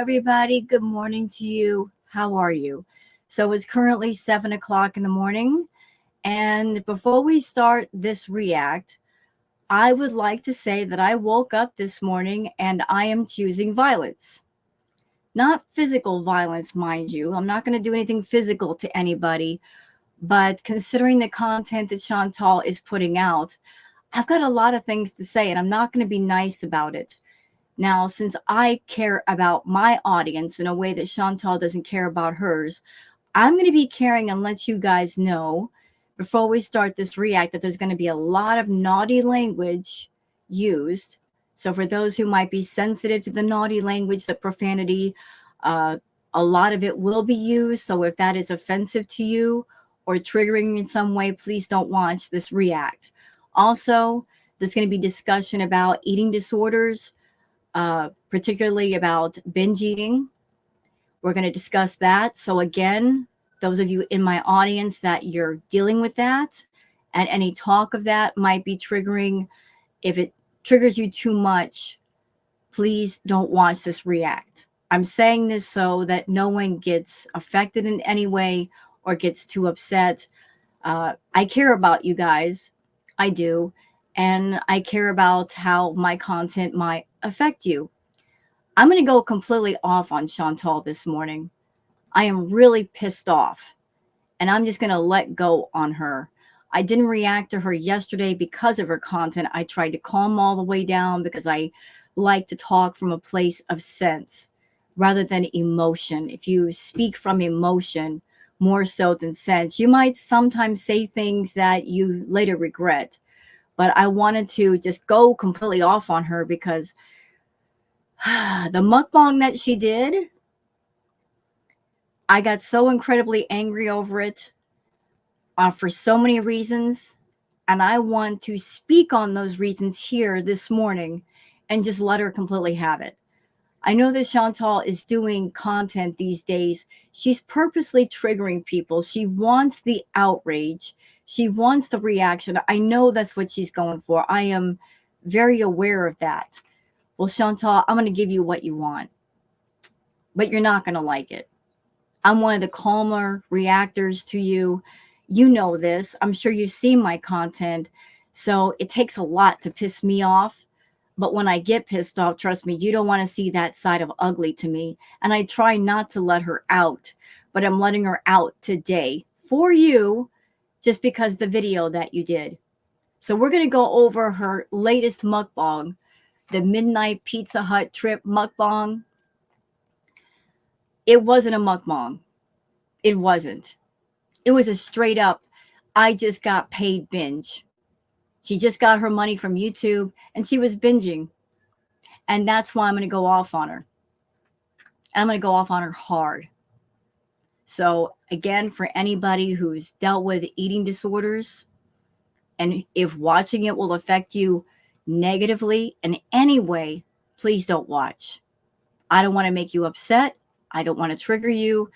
everybody. Good morning to you. How are you? So it's currently 7 o'clock in the morning. And before we start this react, I would like to say that I woke up this morning and I am choosing violence. Not physical violence, mind you. I'm not going to do anything physical to anybody. But considering the content that Chantal is putting out, I've got a lot of things to say and I'm not going to be nice about it. Now, since I care about my audience in a way that Chantal doesn't care about hers, I'm going to be caring and let you guys know before we start this react that there's going to be a lot of naughty language used. So for those who might be sensitive to the naughty language, the profanity, a lot of it will be used. So if that is offensive to you or triggering in some way, please don't watch this react. Also, there's going to be discussion about eating disorders, particularly about binge eating. We're going to discuss that. So again, those of you in my audience that you're dealing with that and any talk of that might be triggering. If it triggers you too much, please don't watch this react. I'm saying this so that no one gets affected in any way or gets too upset. I care about you guys. I do. And I care about how my content might affect you. I'm going to go completely off on Chantal this morning. I am really pissed off and I'm just going to let go on her. I didn't react to her yesterday because of her content. I tried to calm all the way down because I like to talk from a place of sense rather than emotion. If you speak from emotion more so than sense, you might sometimes say things that you later regret. But I wanted to just go completely off on her because the mukbang that she did, I got so incredibly angry over it for so many reasons. And I want to speak on those reasons here this morning and just let her completely have it. I know that Chantal is doing content these days. She's purposely triggering people. She wants the outrage. She wants the reaction. I know that's what she's going for. I am very aware of that. Well, Chantal, I'm going to give you what you want, but you're not going to like it. I'm one of the calmer reactors to you. You know this. I'm sure you've seen my content. So it takes a lot to piss me off. But when I get pissed off, trust me, you don't want to see that side of ugly to me. And I try not to let her out, but I'm letting her out today for you just because the video that you did. So we're going to go over her latest mukbang, the Midnight Pizza Hut Trip mukbang. It wasn't a mukbang. It wasn't. It was a straight up, I just got paid binge. She just got her money from YouTube and she was binging. And that's why I'm going to go off on her. And I'm going to go off on her hard. So again, for anybody who's dealt with eating disorders, and if watching it will affect you negatively in any way, please don't watch. I don't want to make you upset. I don't want to trigger you.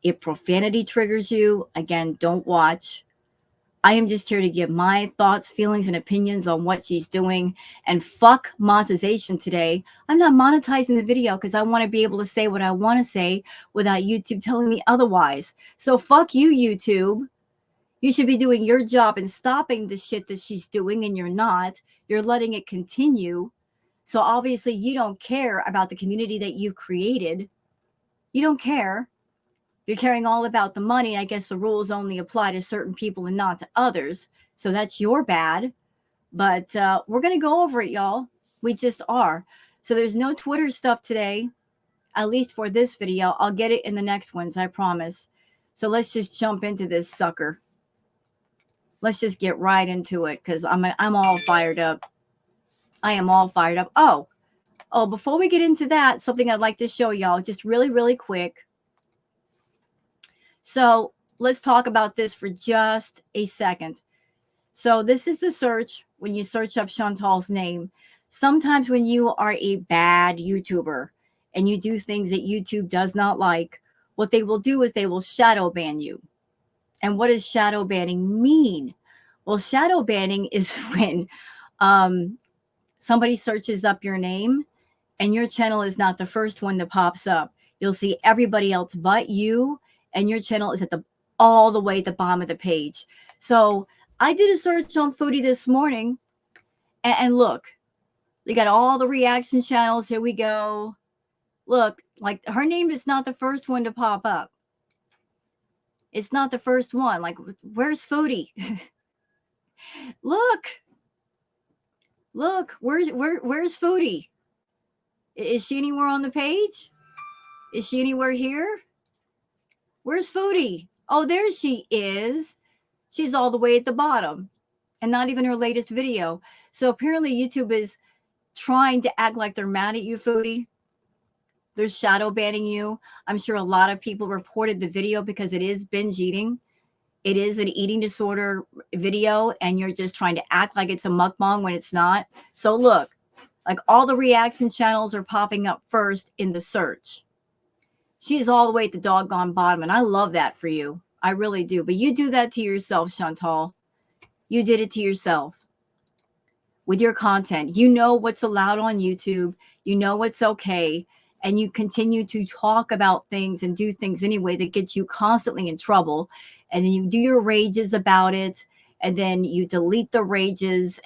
If profanity triggers you, again, don't watch. I am just here to give my thoughts, feelings, and opinions on what she's doing. And fuck monetization today. I'm not monetizing the video because I want to be able to say what I want to say without YouTube telling me otherwise. So fuck you, YouTube. You should be doing your job and stopping the shit that she's doing, and you're not. You're letting it continue. So obviously you don't care about the community that you created. You don't care. You're caring all about the money. I guess the rules only apply to certain people and not to others. So that's your bad. But we're going to go over it, y'all. We just are. So there's no Twitter stuff today, at least for this video. I'll get it in the next ones, I promise. So let's just jump into this sucker. Let's just get right into it because I'm all fired up. I am all fired up. Oh, before we get into that, something I'd like to show y'all just really, really quick. So let's talk about this for just a second. So this is the search when you search up Chantal's name. Sometimes when you are a bad YouTuber and you do things that YouTube does not like, what they will do is they will shadow ban you. And what does shadow banning mean? Well, shadow banning is when somebody searches up your name and your channel is not the first one that pops up. You'll see everybody else but you, and your channel is at the all the way at the bottom of the page. So I did a search on Fraudy this morning, and look, we got all the reaction channels. Here we go. Look, like her name is not the first one to pop up. It's not the first one. Like, where's Fraudy? Look, where's Fraudy? Is she anywhere on the page? Is she anywhere here? Where's Fraudy? Oh, there she is. She's all the way at the bottom, and not even her latest video. So apparently YouTube is trying to act like they're mad at you, Fraudy. They're shadow banning you. I'm sure a lot of people reported the video because it is binge eating. It is an eating disorder video, and you're just trying to act like it's a mukbang when it's not. So look, like all the reaction channels are popping up first in the search. She's all the way at the doggone bottom, and I love that for you. I really do. But you do that to yourself, Chantal. You did it to yourself with your content. You know what's allowed on YouTube. You know what's okay. And you continue to talk about things and do things anyway that gets you constantly in trouble. And then you do your rages about it. And then you delete the rages.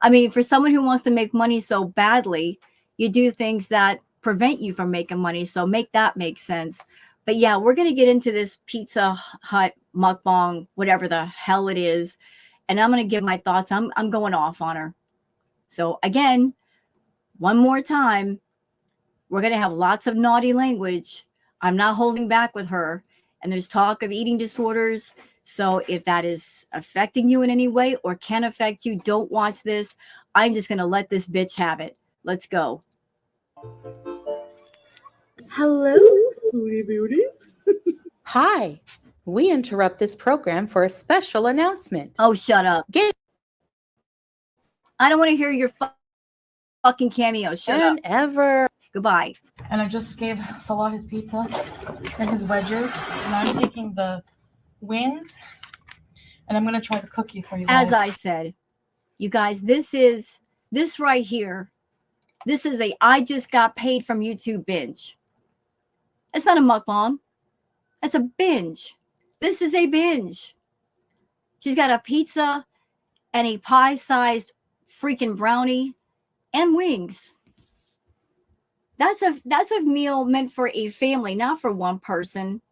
I mean, for someone who wants to make money so badly, you do things that prevent you from making money. So make that make sense. But yeah, we're going to get into this Pizza Hut mukbang, whatever the hell it is. And I'm going to give my thoughts. I'm going off on her. So again, one more time, we're going to have lots of naughty language. I'm not holding back with her. And there's talk of eating disorders. So if that is affecting you in any way or can affect you, don't watch this. I'm just going to let this bitch have it. Let's go. Hello, Fraudy Beauties. Hi. We interrupt this program for a special announcement. Oh, shut up. I don't want to hear your fucking cameo. Shut up. Ever. Goodbye. And I just gave Salah his pizza and his wedges. And I'm taking the wings and I'm going to try the cookie for you guys. As I said, you guys, this right here, this is I just got paid from YouTube binge. It's not a mukbang. It's a binge. This is a binge. She's got a pizza and a pie-sized freaking brownie and wings. That's a meal meant for a family, not for one person.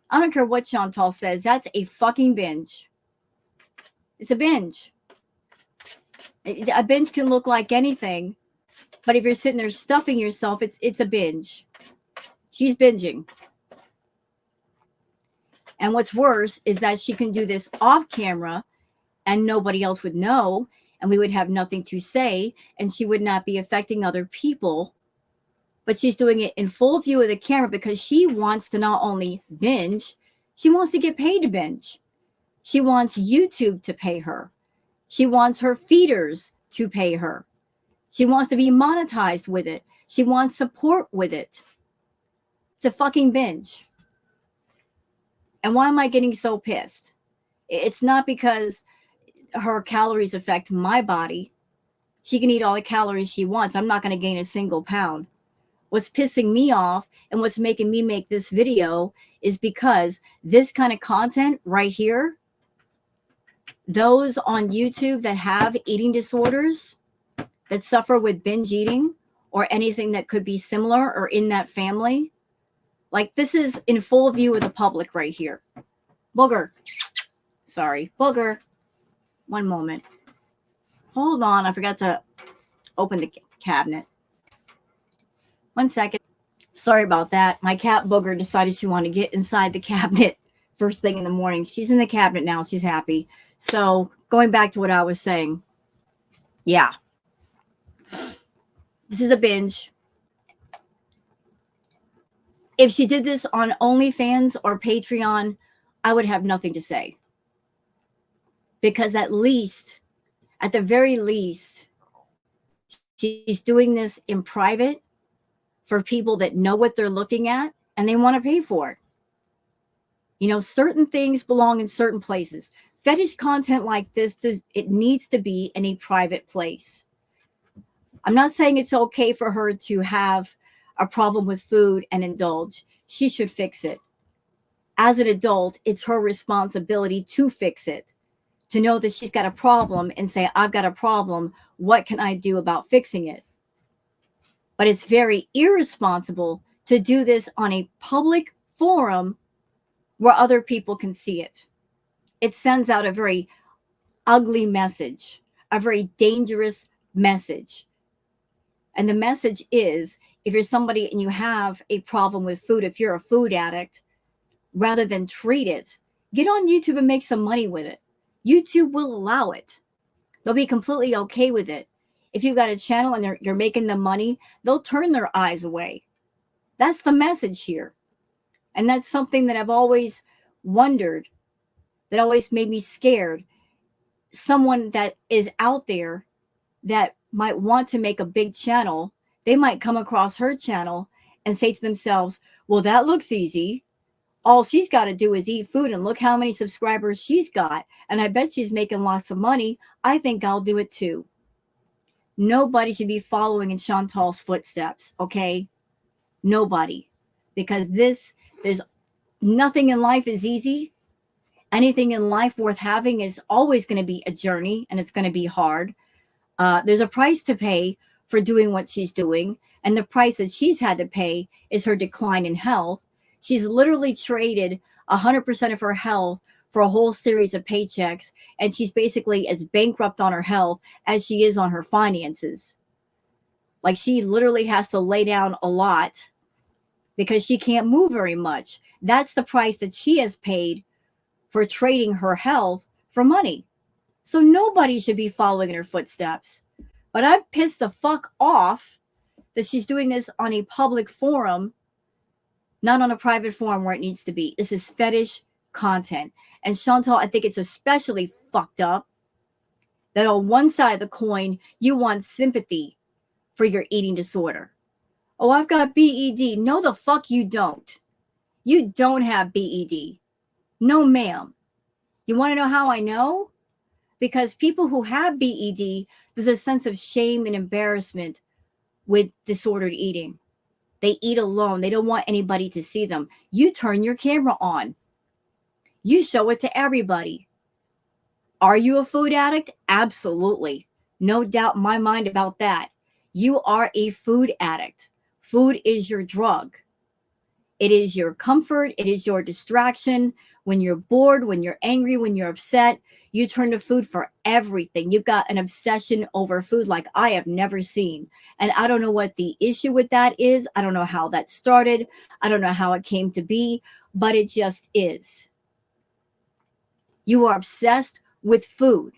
I don't care what Chantal says. That's a fucking binge. It's a binge. A binge can look like anything, but if you're sitting there stuffing yourself, it's a binge. She's binging. And what's worse is that she can do this off camera and nobody else would know, and we would have nothing to say, and she would not be affecting other people. But she's doing it in full view of the camera because she wants to not only binge, she wants to get paid to binge. She wants YouTube to pay her. She wants her feeders to pay her. She wants to be monetized with it. She wants support with it. It's a fucking binge. And why am I getting so pissed? It's not because her calories affect my body. She can eat all the calories she wants. I'm not going to gain a single pound. What's pissing me off and what's making me make this video is because this kind of content right here, those on YouTube that have eating disorders, that suffer with binge eating or anything that could be similar or in that family, like this is in full view of the public right here. Booger. Sorry, Booger. One moment. Hold on, I forgot to open the cabinet. 1 second. Sorry about that. My cat Booger decided she wanted to get inside the cabinet first thing in the morning. She's in the cabinet now. She's happy. So going back to what I was saying. Yeah. This is a binge. If she did this on OnlyFans or Patreon, I would have nothing to say. Because at the very least, she's doing this in private for people that know what they're looking at and they want to pay for it. You know, certain things belong in certain places. Fetish content like this, it needs to be in a private place. I'm not saying it's okay for her to have a problem with food and indulge. She should fix it. As an adult, it's her responsibility to fix it, to know that she's got a problem and say, I've got a problem. What can I do about fixing it? But it's very irresponsible to do this on a public forum where other people can see it. It sends out a very ugly message, a very dangerous message. And the message is, if you're somebody and you have a problem with food, if you're a food addict, rather than treat it, get on YouTube and make some money with it. YouTube will allow it. They'll be completely okay with it. If you've got a channel and you're making them money, they'll turn their eyes away. That's the message here. And that's something that I've always wondered, that always made me scared. Someone that is out there that might want to make a big channel, they might come across her channel and say to themselves, well, that looks easy. All she's got to do is eat food, and look how many subscribers she's got. And I bet she's making lots of money. I think I'll do it too. Nobody should be following in Chantal's footsteps, okay? Nobody. Because there's nothing in life is easy. Anything in life worth having is always going to be a journey, and it's going to be hard. There's a price to pay for doing what she's doing. And the price that she's had to pay is her decline in health. She's literally traded 100% of her health for a whole series of paychecks. And she's basically as bankrupt on her health as she is on her finances. Like, she literally has to lay down a lot because she can't move very much. That's the price that she has paid for trading her health for money. So nobody should be following in her footsteps. But I'm pissed the fuck off that she's doing this on a public forum, not on a private forum where it needs to be. This is fetish content. And Chantal, I think it's especially fucked up that on one side of the coin, you want sympathy for your eating disorder. Oh, I've got BED. No, the fuck you don't. You don't have BED. No, ma'am. You want to know how I know? Because people who have BED, there's a sense of shame and embarrassment with disordered eating. They eat alone. They don't want anybody to see them. You turn your camera on. You show it to everybody. Are you a food addict? Absolutely. No doubt in my mind about that. You are a food addict. Food is your drug. It is your comfort. It is your distraction. When you're bored, when you're angry, when you're upset, you turn to food for everything. You've got an obsession over food like I have never seen. And I don't know what the issue with that is. I don't know how that started. I don't know how it came to be, but it just is. You are obsessed with food.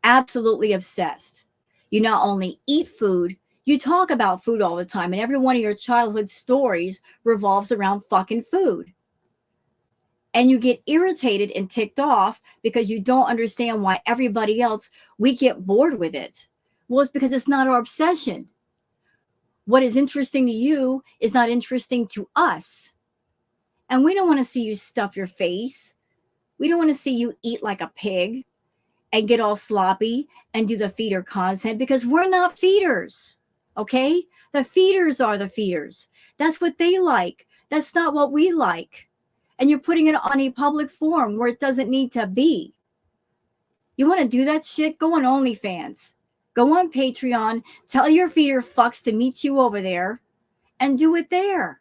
Absolutely obsessed. You not only eat food, you talk about food all the time. And every one of your childhood stories revolves around fucking food. And you get irritated and ticked off because you don't understand why everybody else, we get bored with it. Well, it's because it's not our obsession. What is interesting to you is not interesting to us. And we don't want to see you stuff your face. We don't want to see you eat like a pig and get all sloppy and do the feeder content, because we're not feeders, okay? The feeders are the feeders. That's what they like. That's not what we like. And you're putting it on a public forum where it doesn't need to be. You want to do that shit? Go on OnlyFans. Go on Patreon. Tell your feeder fucks to meet you over there and do it there.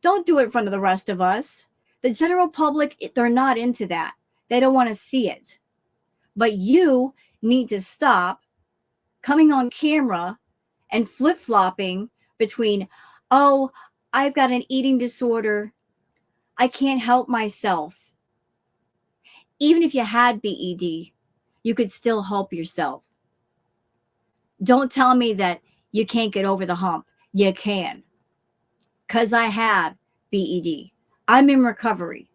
Don't do it in front of the rest of us. The general public, they're not into that. They don't want to see it. But you need to stop coming on camera and flip-flopping between, oh, I've got an eating disorder. I can't help myself. Even if you had BED, you could still help yourself. Don't tell me that you can't get over the hump. You can. Because I have BED. I'm in recovery.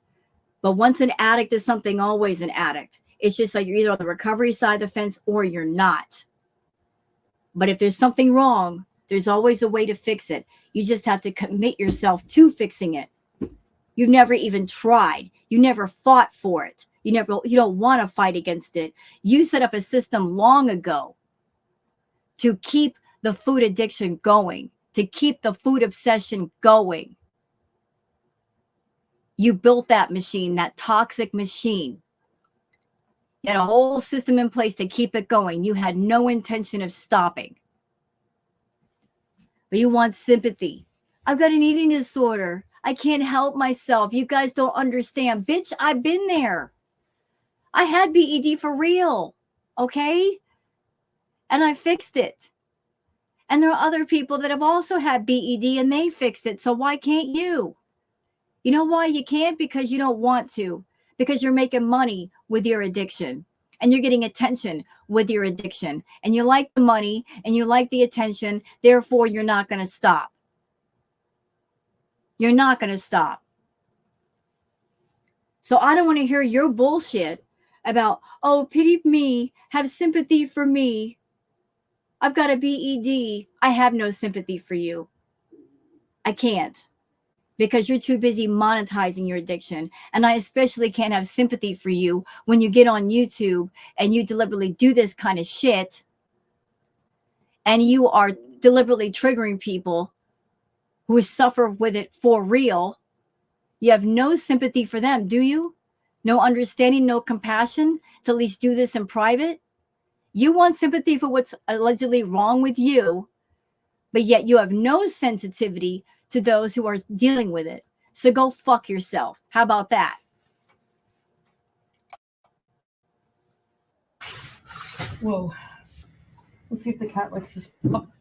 But once an addict is something, always an addict. It's just like you're either on the recovery side of the fence or you're not. But if there's something wrong, there's always a way to fix it. You just have to commit yourself to fixing it. You've never even tried. You never fought for it. You don't want to fight against it. You set up a system long ago to keep the food addiction going, to keep the food obsession going. You built that machine, that toxic machine. You had a whole system in place to keep it going. You had no intention of stopping. But you want sympathy. I've got an eating disorder. I can't help myself. You guys don't understand. Bitch, I've been there. I had BED for real. Okay? And I fixed it. And there are other people that have also had BED and they fixed it. So why can't you? You know why you can't? Because you don't want to. Because you're making money with your addiction. And you're getting attention with your addiction. And you like the money and you like the attention. Therefore, you're not going to stop. You're not going to stop. So I don't want to hear your bullshit about, oh, pity me, have sympathy for me. I've got a BED. I have no sympathy for you. I can't, because you're too busy monetizing your addiction. And I especially can't have sympathy for you when you get on YouTube and you deliberately do this kind of shit and you are deliberately triggering people who suffer with it for real. You have no sympathy for them, do you? No understanding, no compassion to at least do this in private? You want sympathy for what's allegedly wrong with you, but yet you have no sensitivity to those who are dealing with it. So go fuck yourself. How about that? Whoa. Let's see if the cat likes this box.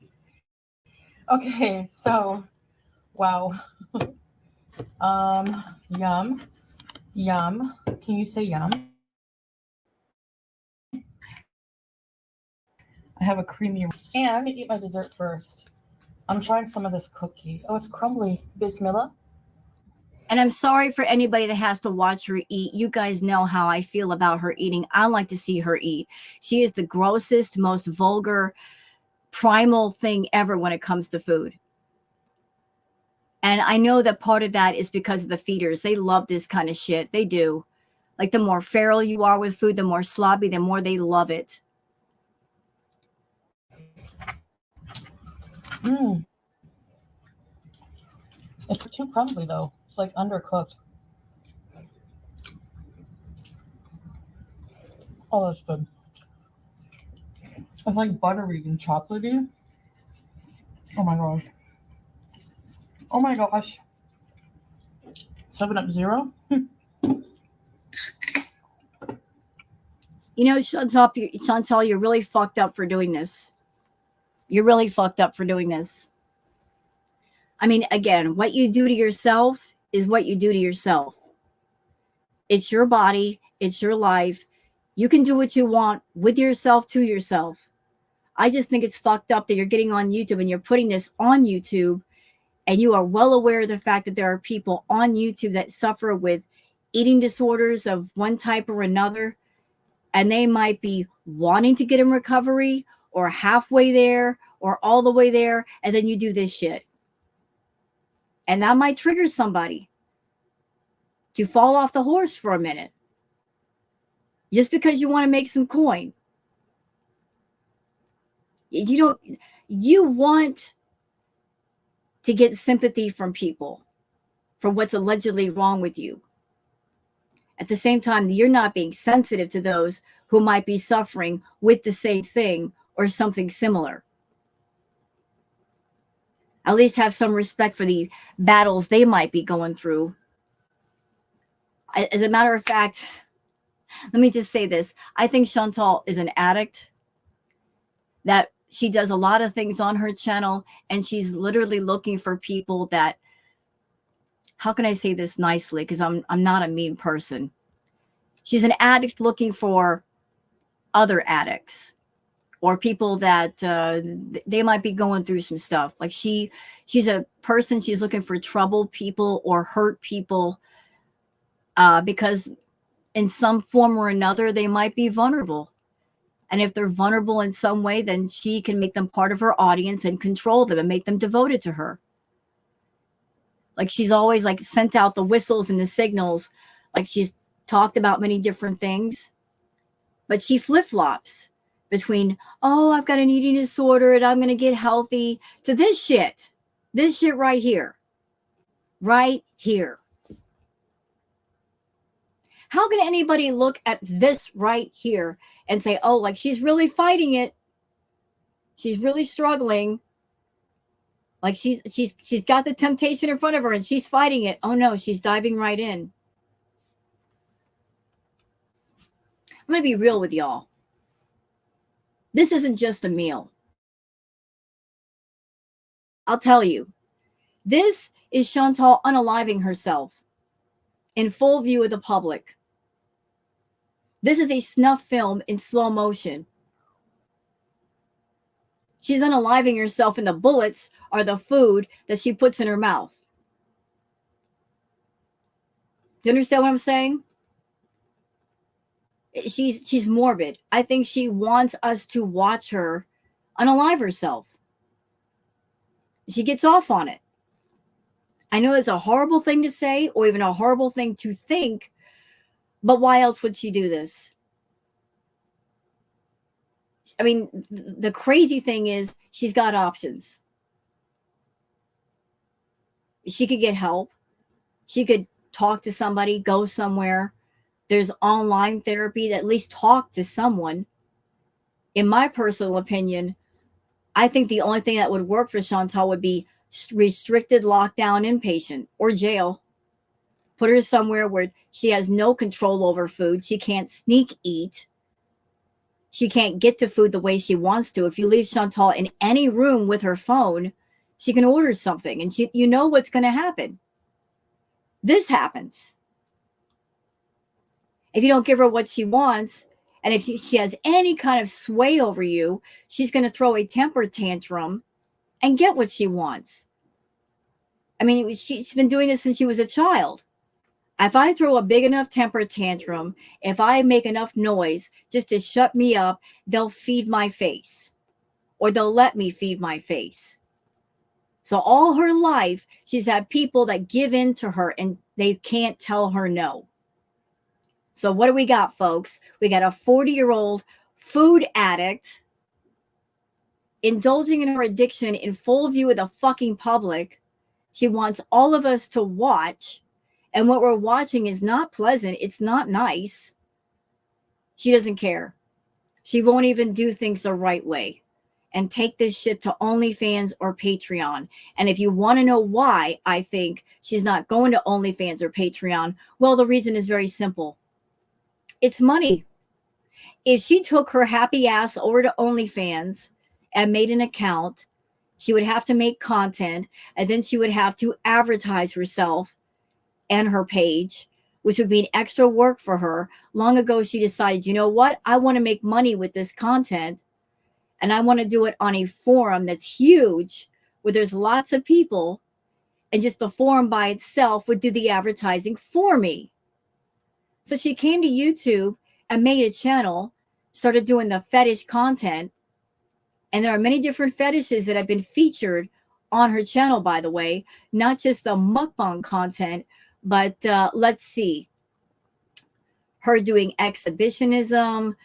Okay, so, wow. Yum. Yum. Can you say yum? I have a creamy, and I'm gonna eat my dessert first. I'm trying some of this cookie. Oh, it's crumbly. Bismillah. And I'm sorry for anybody that has to watch her eat. You guys know how I feel about her eating. I like to see her eat. She is the grossest, most vulgar, primal thing ever when it comes to food. And I know that part of that is because of the feeders. They love this kind of shit. They do. Like the more feral you are with food, the more sloppy, the more they love it. It's too crumbly though. It's like undercooked. Oh, that's good. It's like buttery and chocolatey. Oh my gosh. Oh my gosh. 7-Up Zero? You know, Chantal, you're really fucked up for doing this. You're really fucked up for doing this. I mean, again, what you do to yourself is what you do to yourself. It's your body. It's your life. You can do what you want with yourself to yourself. I just think it's fucked up that you're getting on YouTube and you're putting this on YouTube, and you are well aware of the fact that there are people on YouTube that suffer with eating disorders of one type or another, and they might be wanting to get in recovery or halfway there or all the way there, and then you do this shit. And that might trigger somebody to fall off the horse for a minute just because you want to make some coin. You want to get sympathy from people for what's allegedly wrong with you. At the same time, you're not being sensitive to those who might be suffering with the same thing or something similar. At least have some respect for the battles they might be going through. As a matter of fact, let me just say this. I think Chantal is an addict, that she does a lot of things on her channel, and she's literally looking for people that, how can I say this nicely? Because I'm not a mean person. She's an addict looking for other addicts or people that they might be going through some stuff. Like she's a person, she's looking for troubled people or hurt people because in some form or another, they might be vulnerable. And if they're vulnerable in some way, then she can make them part of her audience and control them and make them devoted to her. Like she's always like sent out the whistles and the signals. Like she's talked about many different things, but she flip-flops between, oh, I've got an eating disorder and I'm going to get healthy, to this shit right here. Right here. How can anybody look at this right here and say, oh, like she's really fighting it. She's really struggling. Like she's got the temptation in front of her and she's fighting it. Oh no, she's diving right in. I'm going to be real with y'all. This isn't just a meal. I'll tell you. This is Chantal unaliving herself in full view of the public. This is a snuff film in slow motion. She's unaliving herself, and the bullets are the food that she puts in her mouth. Do you understand what I'm saying? She's morbid. I think she wants us to watch her unalive herself. She gets off on it. I know it's a horrible thing to say or even a horrible thing to think, but why else would she do this? I mean, the crazy thing is she's got options. She could get help. She could talk to somebody, go somewhere. There's online therapy, at least talk to someone. In my personal opinion, I think the only thing that would work for Chantal would be restricted lockdown inpatient or jail. Put her somewhere where she has no control over food. She can't sneak eat. She can't get to food the way she wants to. If you leave Chantal in any room with her phone, she can order something and you know what's going to happen. This happens. If you don't give her what she wants, and if she has any kind of sway over you, she's going to throw a temper tantrum and get what she wants. I mean, she's been doing this since she was a child. If I throw a big enough temper tantrum, if I make enough noise just to shut me up, they'll feed my face, or they'll let me feed my face. So all her life, she's had people that give in to her and they can't tell her no. So what do we got, folks? We got a 40-year-old food addict indulging in her addiction in full view of the fucking public. She wants all of us to watch. And what we're watching is not pleasant. It's not nice. She doesn't care. She won't even do things the right way and take this shit to OnlyFans or Patreon. And if you want to know why I think she's not going to OnlyFans or Patreon, well, the reason is very simple. It's money. If she took her happy ass over to OnlyFans and made an account, she would have to make content, and then she would have to advertise herself and her page, which would be extra work for her. Long ago, she decided, you know what? I want to make money with this content, and I want to do it on a forum that's huge, where there's lots of people, and just the forum by itself would do the advertising for me. So she came to YouTube and made a channel, started doing the fetish content. And there are many different fetishes that have been featured on her channel, by the way, not just the mukbang content, but let's see, her doing exhibitionism,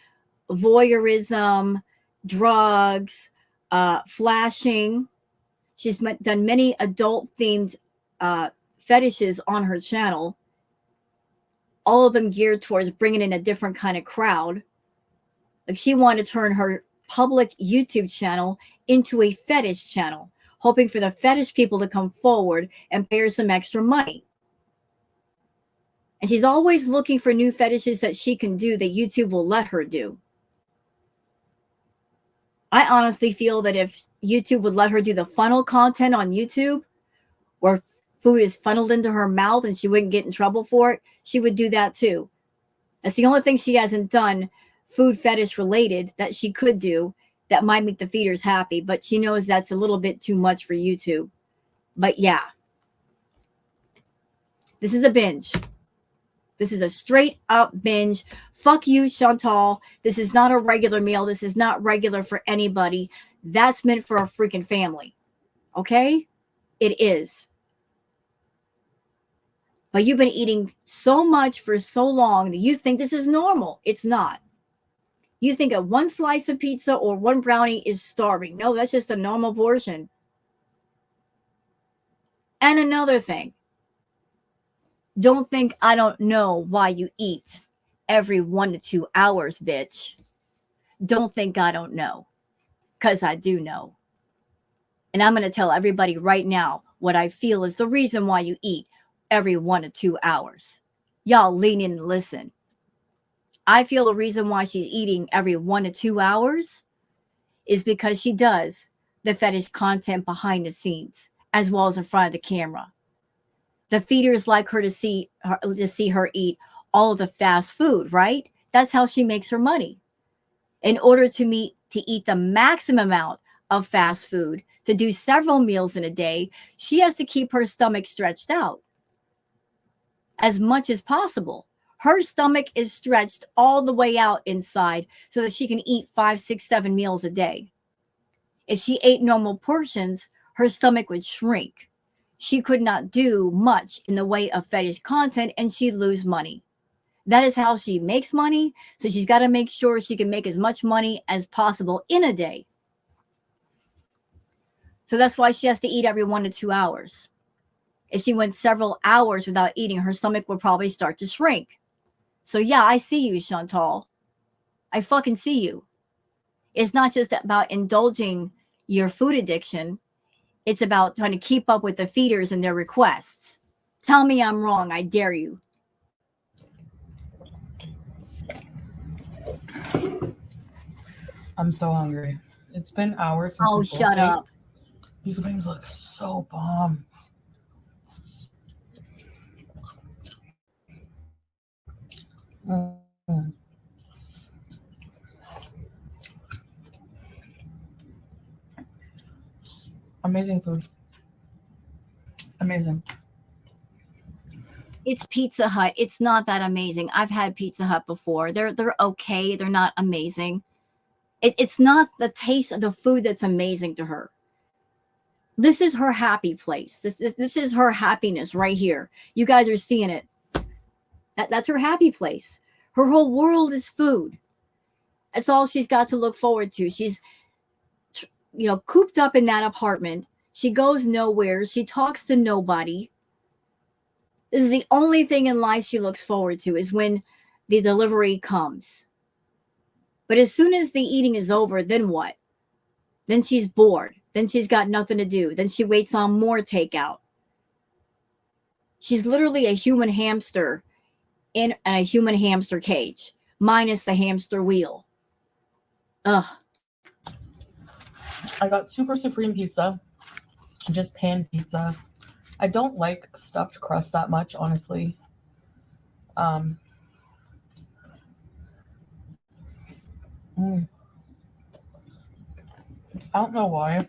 voyeurism, drugs, flashing. She's done many adult-themed fetishes on her channel, all of them geared towards bringing in a different kind of crowd. Like she wanted to turn her public YouTube channel into a fetish channel, hoping for the fetish people to come forward and pay her some extra money. And she's always looking for new fetishes that she can do that YouTube will let her do. I honestly feel that if YouTube would let her do the funnel content on YouTube, where food is funneled into her mouth and she wouldn't get in trouble for it, she would do that too. That's the only thing she hasn't done food fetish related that she could do that might make the feeders happy, but she knows that's a little bit too much for YouTube. But yeah, this is a binge. This is a straight up binge. Fuck you, Chantal. This is not a regular meal. This is not regular for anybody. That's meant for a freaking family. Okay? It is. But you've been eating so much for so long that you think this is normal. It's not. You think that one slice of pizza or one brownie is starving. No, that's just a normal portion. And another thing, don't think I don't know why you eat every 1 to 2 hours, bitch. Don't think I don't know, because I do know. And I'm going to tell everybody right now what I feel is the reason why you eat every 1 to 2 hours. Y'all lean in and listen. I feel the reason why she's eating every 1 to 2 hours is because she does the fetish content behind the scenes as well as in front of the camera. The feeders like her to see her eat all of the fast food, right? That's how she makes her money. In order to eat the maximum amount of fast food, to do several meals in a day, she has to keep her stomach stretched out as much as possible. Her stomach is stretched all the way out inside so that she can eat 5, 6, 7 meals a day. If she ate normal portions, her stomach would shrink. She could not do much in the way of fetish content and she'd lose money. That is how she makes money. So she's got to make sure she can make as much money as possible in a day. So that's why she has to eat every 1 to 2 hours. If she went several hours without eating, her stomach would probably start to shrink. So yeah, I see you, Chantal. I fucking see you. It's not just about indulging your food addiction. It's about trying to keep up with the feeders and their requests. Tell me I'm wrong. I dare you. I'm so hungry. It's been hours since Oh, we shut both ate. up. These wings look so bomb. Mm. Amazing food. Amazing. It's Pizza Hut. It's not that amazing. I've had Pizza Hut before. They're okay. They're not amazing. It's not the taste of the food that's amazing to her. This is her happy place. This is her happiness right here. You guys are seeing it. That's her happy place. Her whole world is food. That's all she's got to look forward to. She's, cooped up in that apartment. She goes nowhere. She talks to nobody. This is the only thing in life she looks forward to is when the delivery comes. But as soon as the eating is over, then what? Then she's bored. Then she's got nothing to do. Then she waits on more takeout. She's literally a human hamster in a human hamster cage, minus the hamster wheel. Ugh. I got super supreme pizza, just pan pizza. I don't like stuffed crust that much, honestly. I don't know why.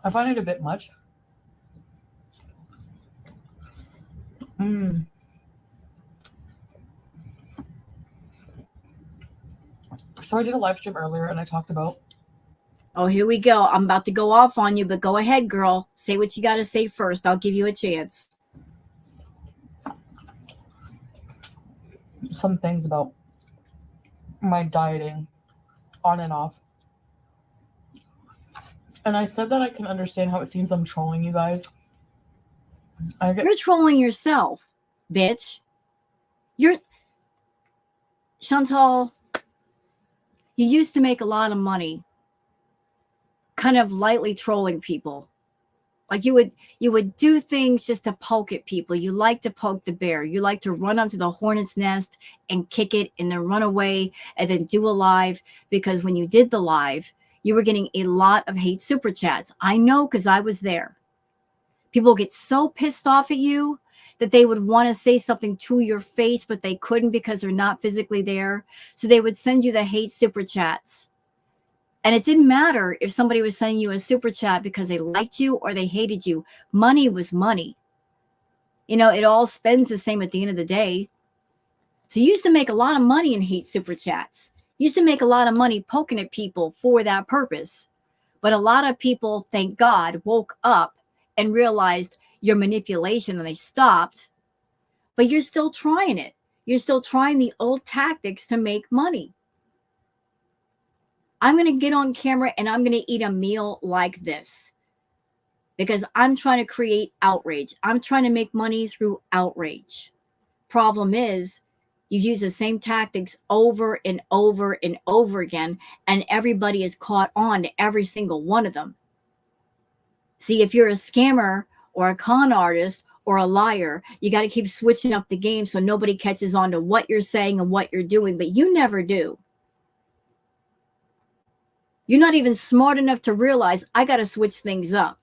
I find it a bit much. So I did a live stream earlier and I talked about. Oh, here we go. I'm about to go off on you, but go ahead, girl. Say what you got to say first. I'll give you a chance. Some things about my dieting on and off. And I said that I can understand how it seems I'm trolling you guys. You're trolling yourself, bitch. Chantal, you used to make a lot of money kind of lightly trolling people. Like you would do things just to poke at people. You like to poke the bear. You like to run up to the hornet's nest and kick it and then run away and then do a live, because when you did the live, you were getting a lot of hate super chats. I know, because I was there. People get so pissed off at you that they would want to say something to your face, but they couldn't because they're not physically there. So they would send you the hate super chats. And it didn't matter if somebody was sending you a super chat because they liked you or they hated you. Money was money. It all spends the same at the end of the day. So you used to make a lot of money in hate super chats. You used to make a lot of money poking at people for that purpose. But a lot of people, thank God, woke up and realized your manipulation and they stopped. but you're still trying it. You're still trying the old tactics to make money. I'm going to get on camera and I'm going to eat a meal like this because I'm trying to create outrage. I'm trying to make money through outrage. Problem is, you use the same tactics over and over and over again, and everybody is caught on to every single one of them. See, if you're a scammer or a con artist or a liar, you got to keep switching up the game so nobody catches on to what you're saying and what you're doing, but you never do. You're not even smart enough to realize I got to switch things up.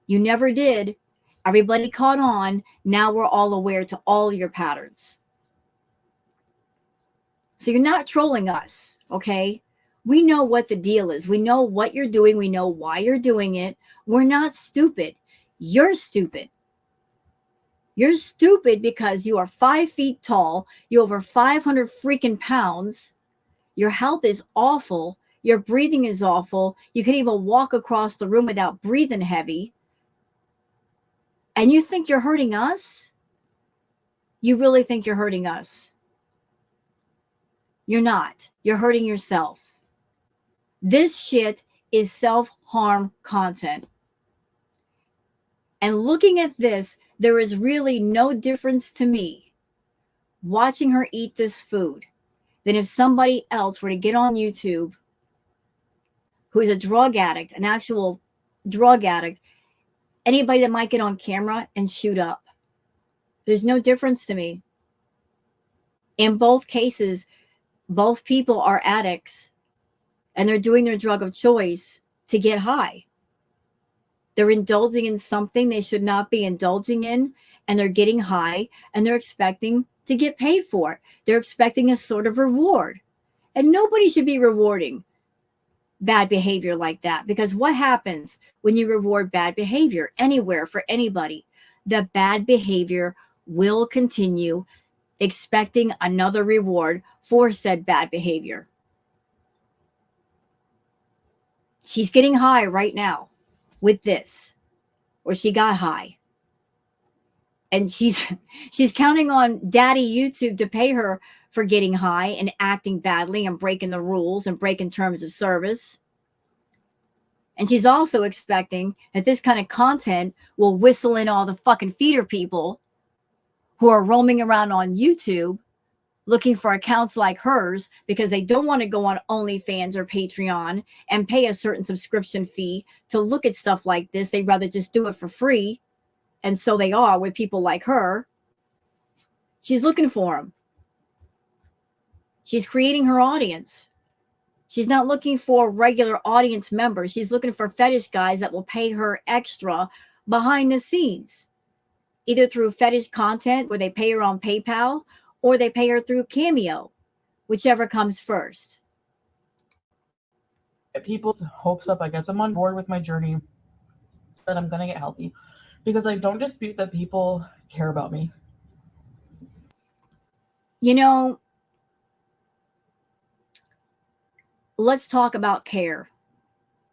You never did. Everybody caught on. Now we're all aware to all your patterns. So you're not trolling us, okay? We know what the deal is. We know what you're doing. We know why you're doing it. We're not stupid. You're stupid. You're stupid because you are 5 feet tall. You're over 500 freaking pounds. Your health is awful. Your breathing is awful. You can't even walk across the room without breathing heavy. And you think you're hurting us? You really think you're hurting us? You're not. You're hurting yourself. This shit is self-harm content. And looking at this, there is really no difference to me watching her eat this food than if somebody else were to get on YouTube who is a drug addict, an actual drug addict, anybody that might get on camera and shoot up. There's no difference to me. In both cases, both people are addicts and they're doing their drug of choice to get high. They're indulging in something they should not be indulging in, and they're getting high, and they're expecting to get paid for it. They're expecting a sort of reward. And nobody should be rewarding bad behavior like that, because what happens when you reward bad behavior anywhere for anybody? The bad behavior will continue, expecting another reward for said bad behavior. She's getting high right now with this, or she got high. And she's counting on daddy YouTube to pay her for getting high and acting badly and breaking the rules and breaking terms of service. And she's also expecting that this kind of content will whistle in all the fucking feeder people who are roaming around on YouTube looking for accounts like hers because they don't want to go on OnlyFans or Patreon and pay a certain subscription fee to look at stuff like this. They'd rather just do it for free. And so they are with people like her. She's looking for them. She's creating her audience. She's not looking for regular audience members. She's looking for fetish guys that will pay her extra behind the scenes, either through fetish content where they pay her on PayPal or they pay her through Cameo, whichever comes first. Get people's hopes up. I get them on board with my journey that I'm going to get healthy, because I don't dispute that people care about me. You know, let's talk about care.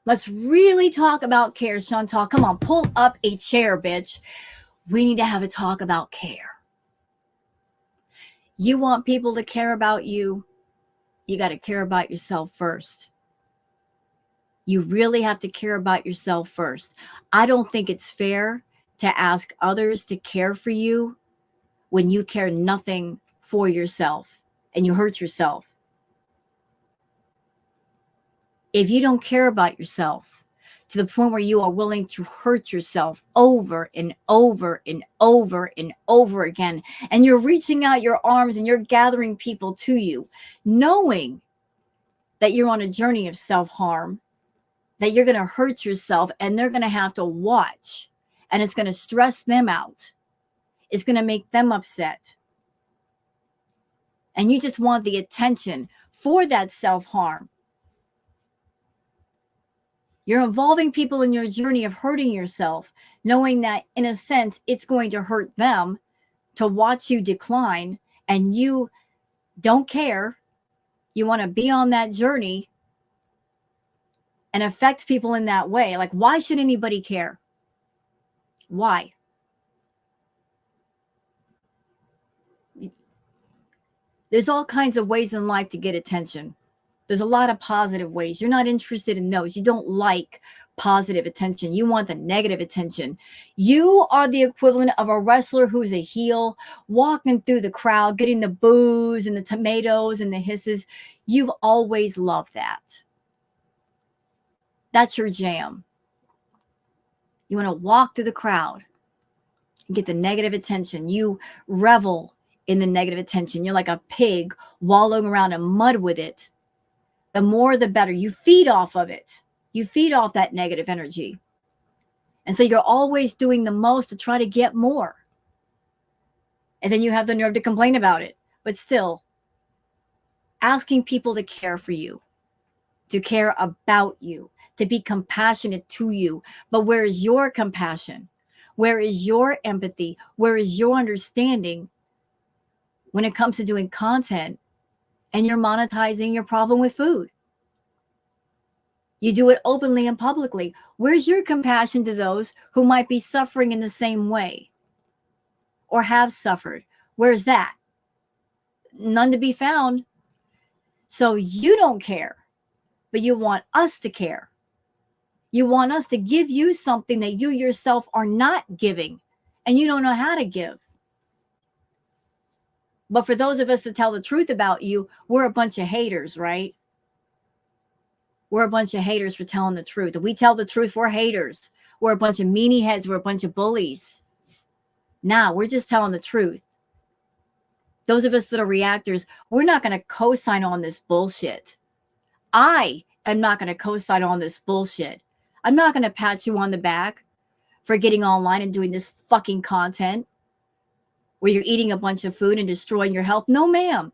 Let's really talk about care, Chantal. Come on, pull up a chair, bitch. We need to have a talk about care. You want people to care about you, you got to care about yourself first. You really have to care about yourself first. I don't think it's fair to ask others to care for you when you care nothing for yourself and you hurt yourself. If you don't care about yourself to the point where you are willing to hurt yourself over and over and over and over again, and you're reaching out your arms and you're gathering people to you, knowing that you're on a journey of self-harm, that you're going to hurt yourself and they're going to have to watch, and it's going to stress them out. It's going to make them upset. And you just want the attention for that self-harm. You're involving people in your journey of hurting yourself, knowing that in a sense, it's going to hurt them to watch you decline, and you don't care. You want to be on that journey and affect people in that way. Like, why should anybody care? Why? There's all kinds of ways in life to get attention. There's a lot of positive ways. You're not interested in those. You don't like positive attention. You want the negative attention. You are the equivalent of a wrestler who's a heel, walking through the crowd, getting the boos and the tomatoes and the hisses. You've always loved that. That's your jam. You want to walk through the crowd and get the negative attention. You revel in the negative attention. You're like a pig wallowing around in mud with it. The more, the better. You feed off of it. You feed off that negative energy. And so you're always doing the most to try to get more. And then you have the nerve to complain about it. But still, asking people to care for you, to care about you, to be compassionate to you. But where is your compassion? Where is your empathy? Where is your understanding when it comes to doing content and you're monetizing your problem with food? You do it openly and publicly. Where's your compassion to those who might be suffering in the same way or have suffered? Where's that? None to be found. So you don't care, but you want us to care. You want us to give you something that you yourself are not giving, and you don't know how to give. But for those of us that tell the truth about you, we're a bunch of haters, right? We're a bunch of haters for telling the truth. If we tell the truth, we're haters. We're a bunch of meanie heads. We're a bunch of bullies. Nah, we're just telling the truth. Those of us that are reactors, we're not going to co-sign on this bullshit. I am not going to co-sign on this bullshit. I'm not going to pat you on the back for getting online and doing this fucking content where you're eating a bunch of food and destroying your health. No, ma'am.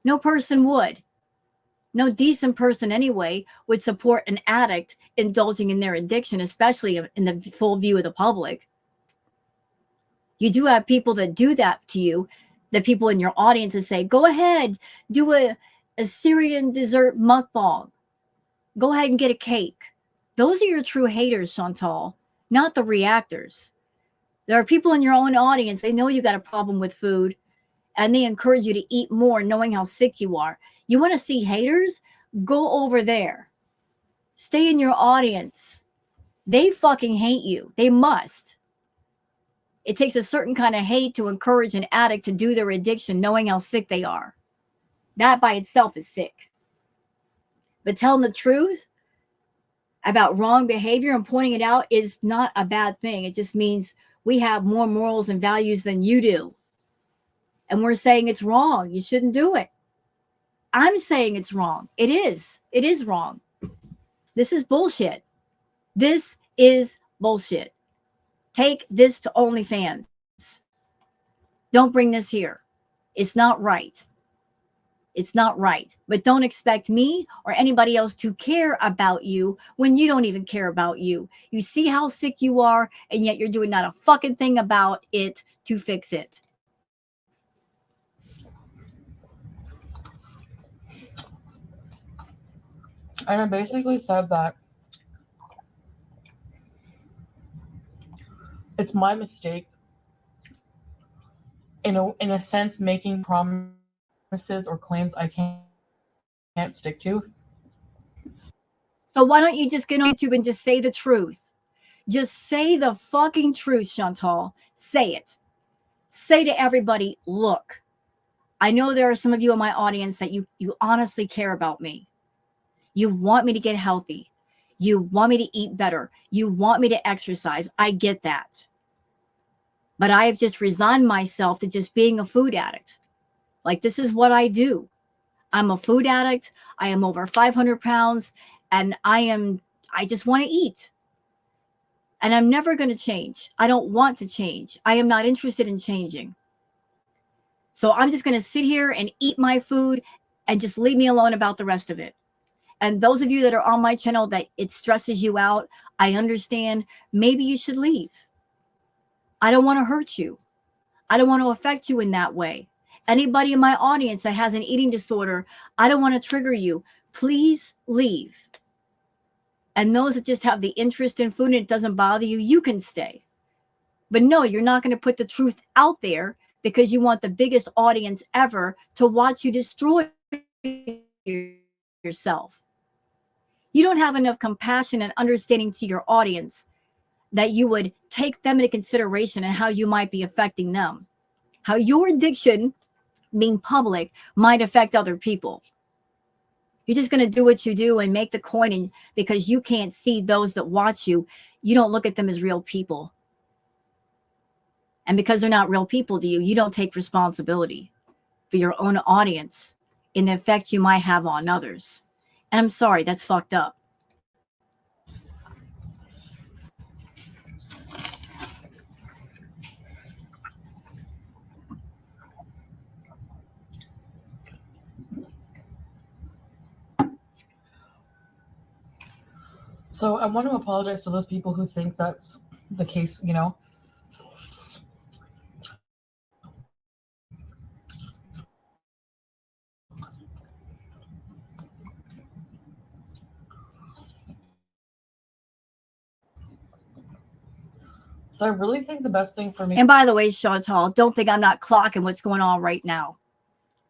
No person would. No decent person anyway would support an addict indulging in their addiction, especially in the full view of the public. You do have people that do that to you, the people in your audience that say, go ahead, do a Syrian dessert mukbang. Go ahead and get a cake. Those are your true haters, Chantal, not the reactors. There are people in your own audience, they know you got a problem with food, and they encourage you to eat more knowing how sick you are. You want to see haters? Go over there. Stay in your audience. They fucking hate you. They must. It takes a certain kind of hate to encourage an addict to do their addiction knowing how sick they are. That by itself is sick. But telling the truth about wrong behavior and pointing it out is not a bad thing. It just means we have more morals and values than you do. And we're saying it's wrong. You shouldn't do it. I'm saying it's wrong. It is. It is wrong. This is bullshit. This is bullshit. Take this to OnlyFans. Don't bring this here. It's not right. It's not right. But don't expect me or anybody else to care about you when you don't even care about you. You see how sick you are, and yet you're doing not a fucking thing about it to fix it. And I basically said that it's my mistake in a sense making promises or claims I can't stick to. So why don't you just get on YouTube and just say the truth? Just say the fucking truth, Chantal. Say it. Say to everybody, look, I know there are some of you in my audience that you honestly care about me. You want me to get healthy. You want me to eat better. You want me to exercise. I get that. But I have just resigned myself to just being a food addict. Like, this is what I do. I'm a food addict. I am over 500 pounds and I just want to eat. And I'm never going to change. I don't want to change. I am not interested in changing. So I'm just going to sit here and eat my food and just leave me alone about the rest of it. And those of you that are on my channel that it stresses you out, I understand. Maybe you should leave. I don't want to hurt you. I don't want to affect you in that way. Anybody in my audience that has an eating disorder, I don't want to trigger you. Please leave. And those that just have the interest in food and it doesn't bother you, you can stay. But no, you're not going to put the truth out there because you want the biggest audience ever to watch you destroy yourself. You don't have enough compassion and understanding to your audience that you would take them into consideration and how you might be affecting them, how your addiction being public might affect other people. You're just going to do what you do and make the coin, and because you can't see those that watch you, you don't look at them as real people. And because they're not real people to you, you don't take responsibility for your own audience and the effect you might have on others. And I'm sorry, that's fucked up. So I want to apologize to those people who think that's the case, you know. So I really think the best thing for me. And by the way, Chantal, don't think I'm not clocking what's going on right now.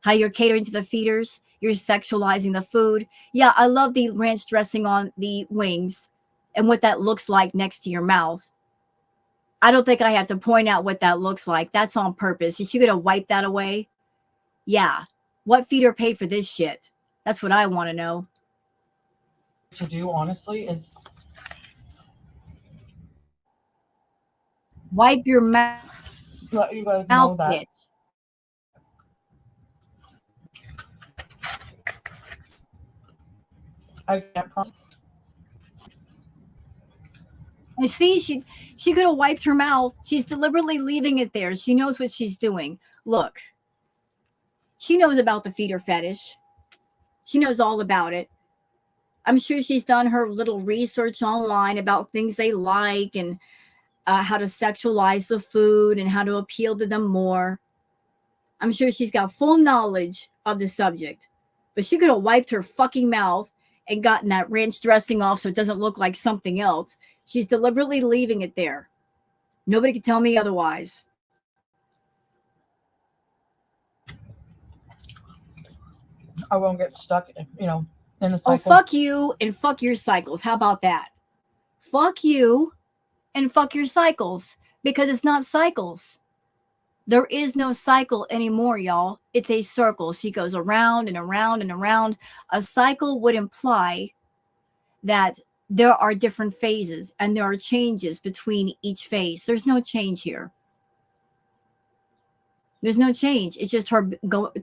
How you're catering to the feeders, you're sexualizing the food. Yeah, I love the ranch dressing on the wings and what that looks like next to your mouth. I don't think I have to point out what that looks like. That's on purpose. Is she going to wipe that away? Yeah. What feeder paid for this shit? That's what I want to know. To do, honestly, is wipe your mouth, let you guys know that. bitch. I can't promise. You see, she could have wiped her mouth. She's deliberately leaving it there. She knows what she's doing. Look, she knows about the feeder fetish. She knows all about it. I'm sure she's done her little research online about things they like and how to sexualize the food and how to appeal to them more. I'm sure she's got full knowledge of the subject, but she could have wiped her fucking mouth and gotten that ranch dressing off so it doesn't look like something else. She's deliberately leaving it there. Nobody can tell me otherwise. I won't get stuck, you know, in the Oh, cycle. fuck you and fuck your cycles. How about that? Fuck you and fuck your cycles, because it's not cycles. There is no cycle anymore, y'all. It's a circle. She goes around and around and around. A cycle would imply that there are different phases and there are changes between each phase. There's no change here. There's no change. It's just her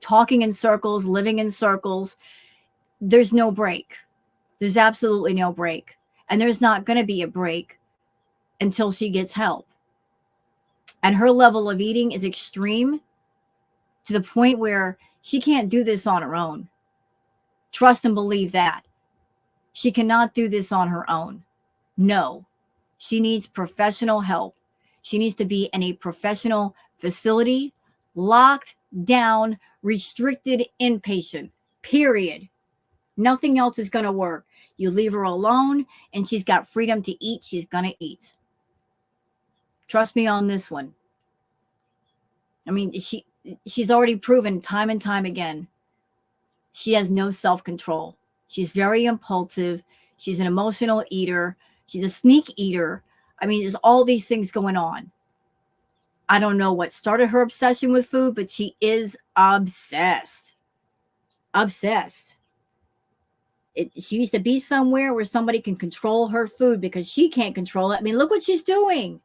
talking in circles, living in circles. There's no break. There's absolutely no break. And there's not going to be a break until she gets help. And her level of eating is extreme to the point where she can't do this on her own. Trust and believe that. She cannot do this on her own. No, she needs professional help. She needs to be in a professional facility, locked down, restricted inpatient, period. Nothing else is going to work. You leave her alone and she's got freedom to eat. She's going to eat. Trust me on this one. I mean, she's already proven time and time again. She has no self-control. She's very impulsive. She's an emotional eater. She's a sneak eater. I mean, there's all these things going on. I don't know what started her obsession with food, but she is obsessed. Obsessed. She needs to be somewhere where somebody can control her food because she can't control it. I mean, look what she's doing.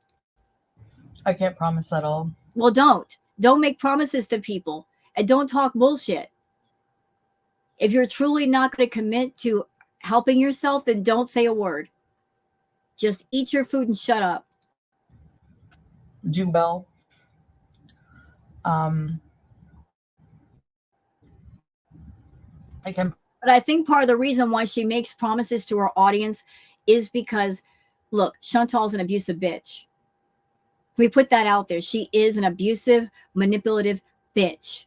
I can't promise that all. Well, don't make promises to people and don't talk bullshit. If you're truly not going to commit to helping yourself, then don't say a word. Just eat your food and shut up. Do well. But I think part of the reason why she makes promises to her audience is because, look, Chantal's an abusive bitch. We put that out there. She is an abusive, manipulative bitch.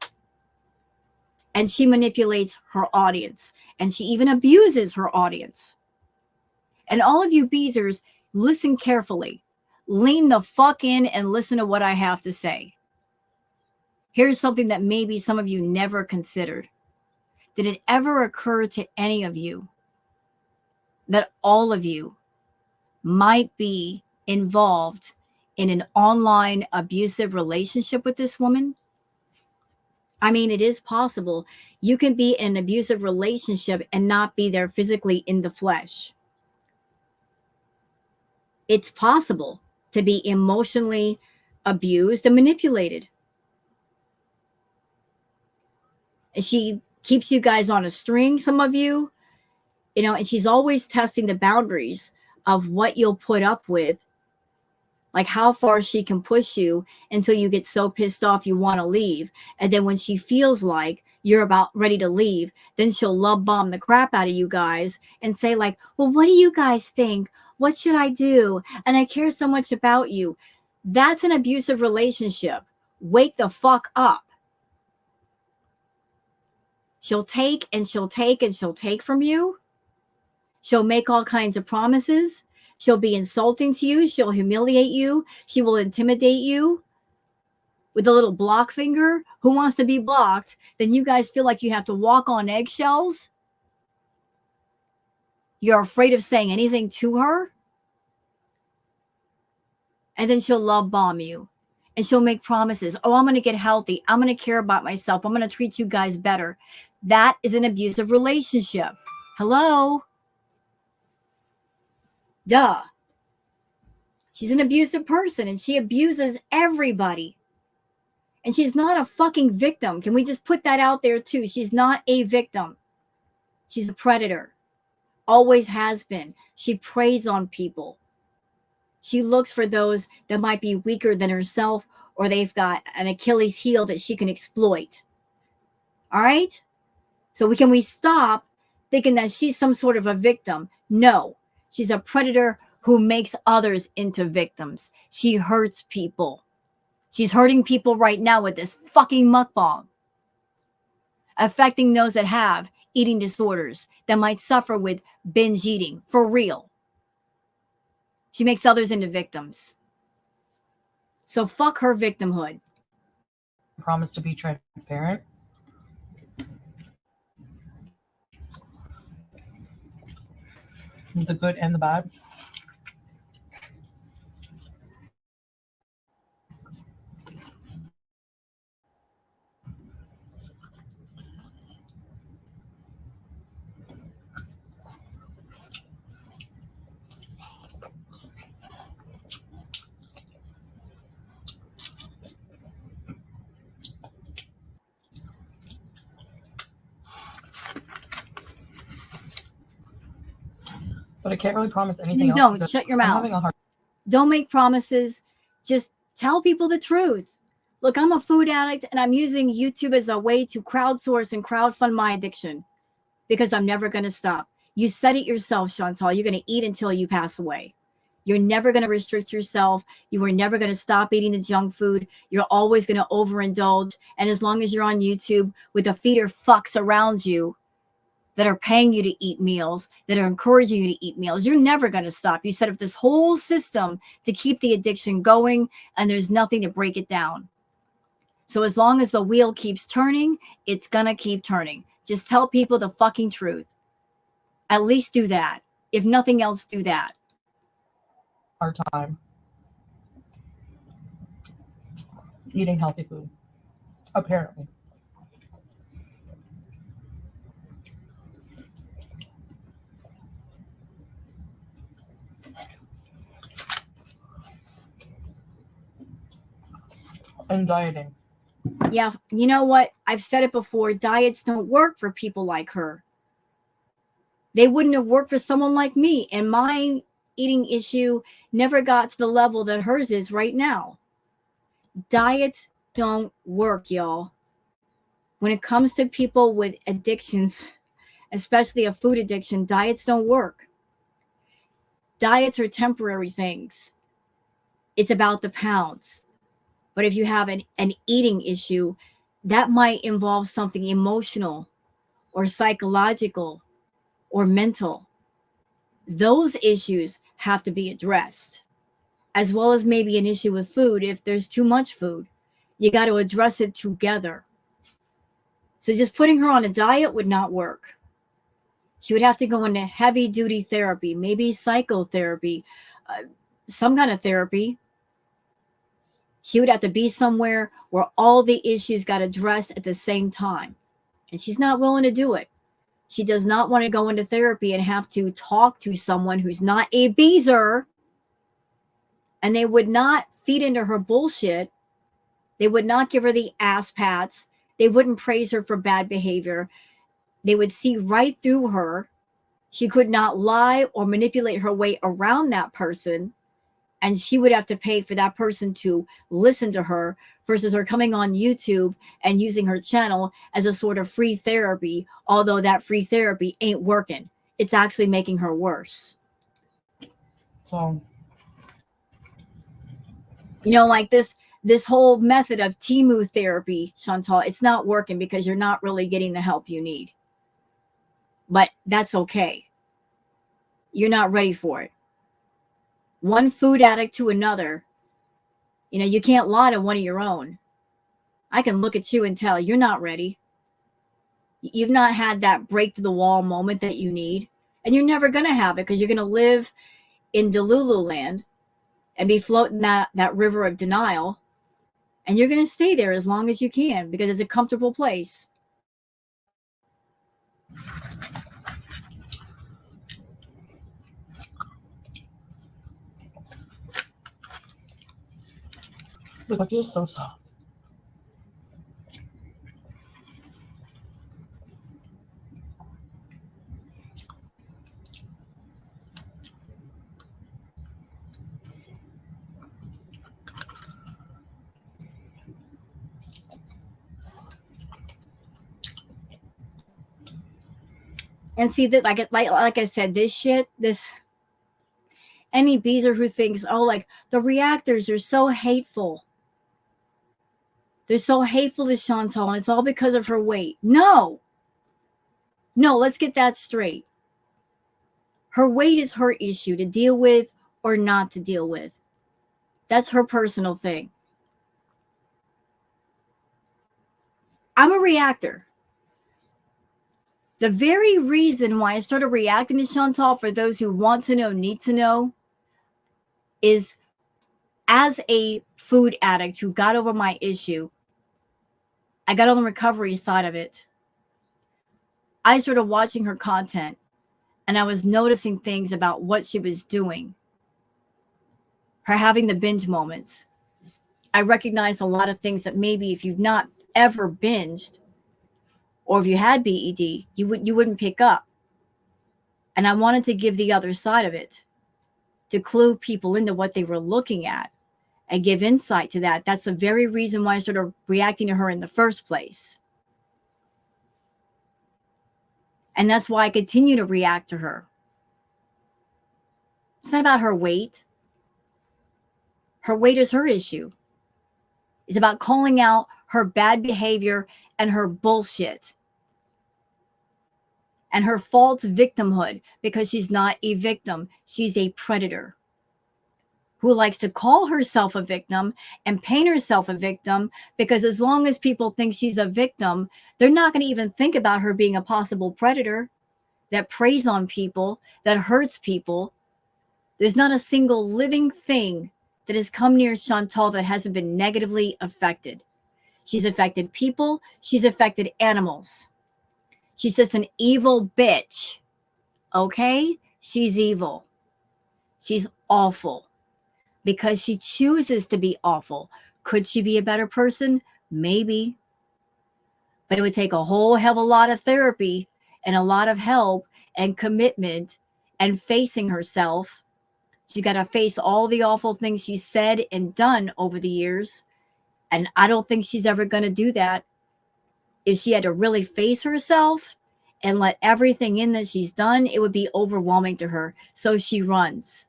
And she manipulates her audience. And she even abuses her audience. And all of you beezers, listen carefully. Lean the fuck in and listen to what I have to say. Here's something that maybe some of you never considered. Did it ever occur to any of you that all of you might be involved in an online abusive relationship with this woman? I mean, it is possible. You can be in an abusive relationship and not be there physically in the flesh. It's possible to be emotionally abused and manipulated. And she keeps you guys on a string, some of you, and she's always testing the boundaries of what you'll put up with, like how far she can push you until you get so pissed off you want to leave. And then when she feels like you're about ready to leave, then she'll love bomb the crap out of you guys and say like, well, what do you guys think? What should I do? And I care so much about you. That's an abusive relationship. Wake the fuck up. She'll take and she'll take and she'll take from you. She'll make all kinds of promises. She'll be insulting to you. She'll humiliate you. She will intimidate you with a little block finger. Who wants to be blocked? Then you guys feel like you have to walk on eggshells. You're afraid of saying anything to her. And then she'll love bomb you. And she'll make promises. Oh, I'm going to get healthy. I'm going to care about myself. I'm going to treat you guys better. That is an abusive relationship. Hello? Duh. She's an abusive person and she abuses everybody. And she's not a fucking victim. Can we just put that out there too? She's not a victim. She's a predator. Always has been. She preys on people. She looks for those that might be weaker than herself or they've got an Achilles heel that she can exploit. All right? So can we stop thinking that she's some sort of a victim? No. She's a predator who makes others into victims. She hurts people. She's hurting people right now with this fucking mukbang, affecting those that have eating disorders, that might suffer with binge eating, for real. She makes others into victims. So fuck her victimhood. Promise to be transparent. The good and the bad. But I can't really promise anything You else. don't. Shut your I'm mouth. having a hard. Don't make promises. Just tell people the truth. Look, I'm a food addict and I'm using YouTube as a way to crowdsource and crowdfund my addiction because I'm never going to stop. You said it yourself, Chantal. You're going to eat until you pass away. You're never going to restrict yourself. You are never going to stop eating the junk food. You're always going to overindulge. And as long as you're on YouTube with the feeder fucks around you that are paying you to eat meals, that are encouraging you to eat meals, you're never going to stop. You set up this whole system to keep the addiction going, and there's nothing to break it down. So as long as the wheel keeps turning, it's going to keep turning. Just tell people the fucking truth. At least do that. If nothing else, do that. Hard time eating healthy food, apparently. And dieting. Yeah, you know what? I've said it before. Diets don't work for people like her. They wouldn't have worked for someone like me. And my eating issue never got to the level that hers is right now. Diets don't work, y'all. When it comes to people with addictions, especially a food addiction, diets don't work. Diets are temporary things. It's about the pounds. But if you have an eating issue, that might involve something emotional or psychological or mental. Those issues have to be addressed, as well as maybe an issue with food if there's too much food. You got to address it together. So just putting her on a diet would not work. She would have to go into heavy duty therapy, maybe psychotherapy, some kind of therapy. She would have to be somewhere where all the issues got addressed at the same time. And she's not willing to do it. She does not want to go into therapy and have to talk to someone who's not a beezer. And they would not feed into her bullshit. They would not give her the ass pats. They wouldn't praise her for bad behavior. They would see right through her. She could not lie or manipulate her way around that person. And she would have to pay for that person to listen to her versus her coming on YouTube and using her channel as a sort of free therapy, although that free therapy ain't working. It's actually making her worse. So, you know, like this whole method of Timu therapy, Chantal, it's not working because you're not really getting the help you need. But that's okay. You're not ready for it. One food addict to another, you know, you can't lie to one of your own. I can look at you and tell you're not ready. You've not had that break to the wall moment that you need. And you're never going to have it because you're going to live in Delulu land and be floating that river of denial. And you're going to stay there as long as you can because it's a comfortable place. the cookie is so soft. And see that, like I said, any beezer who thinks, oh, like the reactors are so hateful. They're so hateful to Chantal, and it's all because of her weight. No, let's get that straight. Her weight is her issue to deal with or not to deal with. That's her personal thing. I'm a reactor. The very reason why I started reacting to Chantal, for those who want to know, need to know, is as a food addict who got over my issue, I got on the recovery side of it. I started watching her content and I was noticing things about what she was doing. Her having the binge moments. I recognized a lot of things that maybe if you've not ever binged or if you had BED, you wouldn't pick up. And I wanted to give the other side of it to clue people into what they were looking at and give insight to that. That's the very reason why I started reacting to her in the first place. And that's why I continue to react to her. It's not about her weight. Her weight is her issue. It's about calling out her bad behavior and her bullshit and her false victimhood, because she's not a victim. She's a predator who likes to call herself a victim and paint herself a victim, because as long as people think she's a victim, they're not going to even think about her being a possible predator that preys on people, that hurts people. There's not a single living thing that has come near Chantal that hasn't been negatively affected. She's affected people. She's affected animals. She's just an evil bitch. Okay? She's evil. She's awful because she chooses to be awful. Could she be a better person? Maybe. But it would take a whole hell of a lot of therapy and a lot of help and commitment and facing herself. She's got to face all the awful things she's said and done over the years. And I don't think she's ever going to do that. If she had to really face herself and let everything in that she's done, it would be overwhelming to her. So she runs.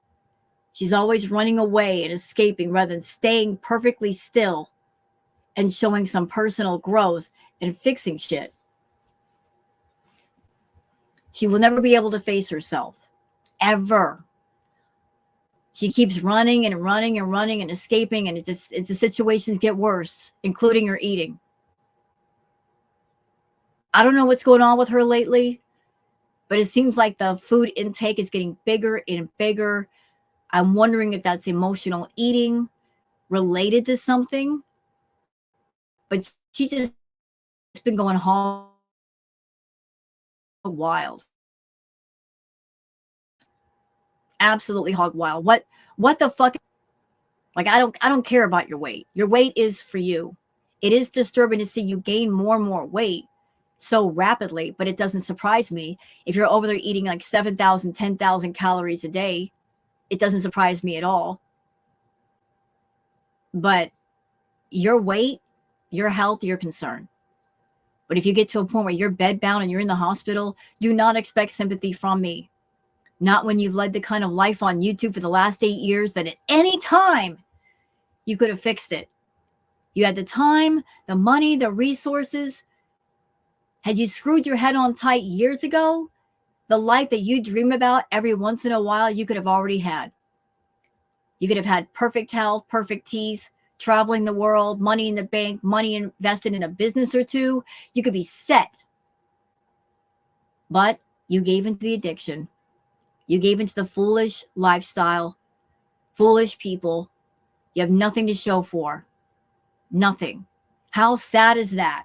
She's always running away and escaping rather than staying perfectly still and showing some personal growth and fixing shit. She will never be able to face herself. Ever. She keeps running and running and running and escaping, and it's the situations get worse, including her eating. I don't know what's going on with her lately, but it seems like the food intake is getting bigger and bigger. I'm wondering if that's emotional eating related to something, but she's just been going hog wild. Absolutely hog wild. What the fuck? Like, I don't care about your weight. Your weight is for you. It is disturbing to see you gain more and more weight so rapidly, but it doesn't surprise me. If you're over there eating like 7,000, 10,000 calories a day, it doesn't surprise me at all. But your weight, your health, your concern. But if you get to a point where you're bedbound and you're in the hospital, do not expect sympathy from me. Not when you've led the kind of life on YouTube for the last 8 years that at any time you could have fixed it. You had the time, the money, the resources. Had you screwed your head on tight years ago, the life that you dream about every once in a while, you could have already had. You could have had perfect health, perfect teeth, traveling the world, money in the bank, money invested in a business or two. You could be set. But you gave into the addiction. You gave into the foolish lifestyle, foolish people. You have nothing to show for. Nothing. How sad is that?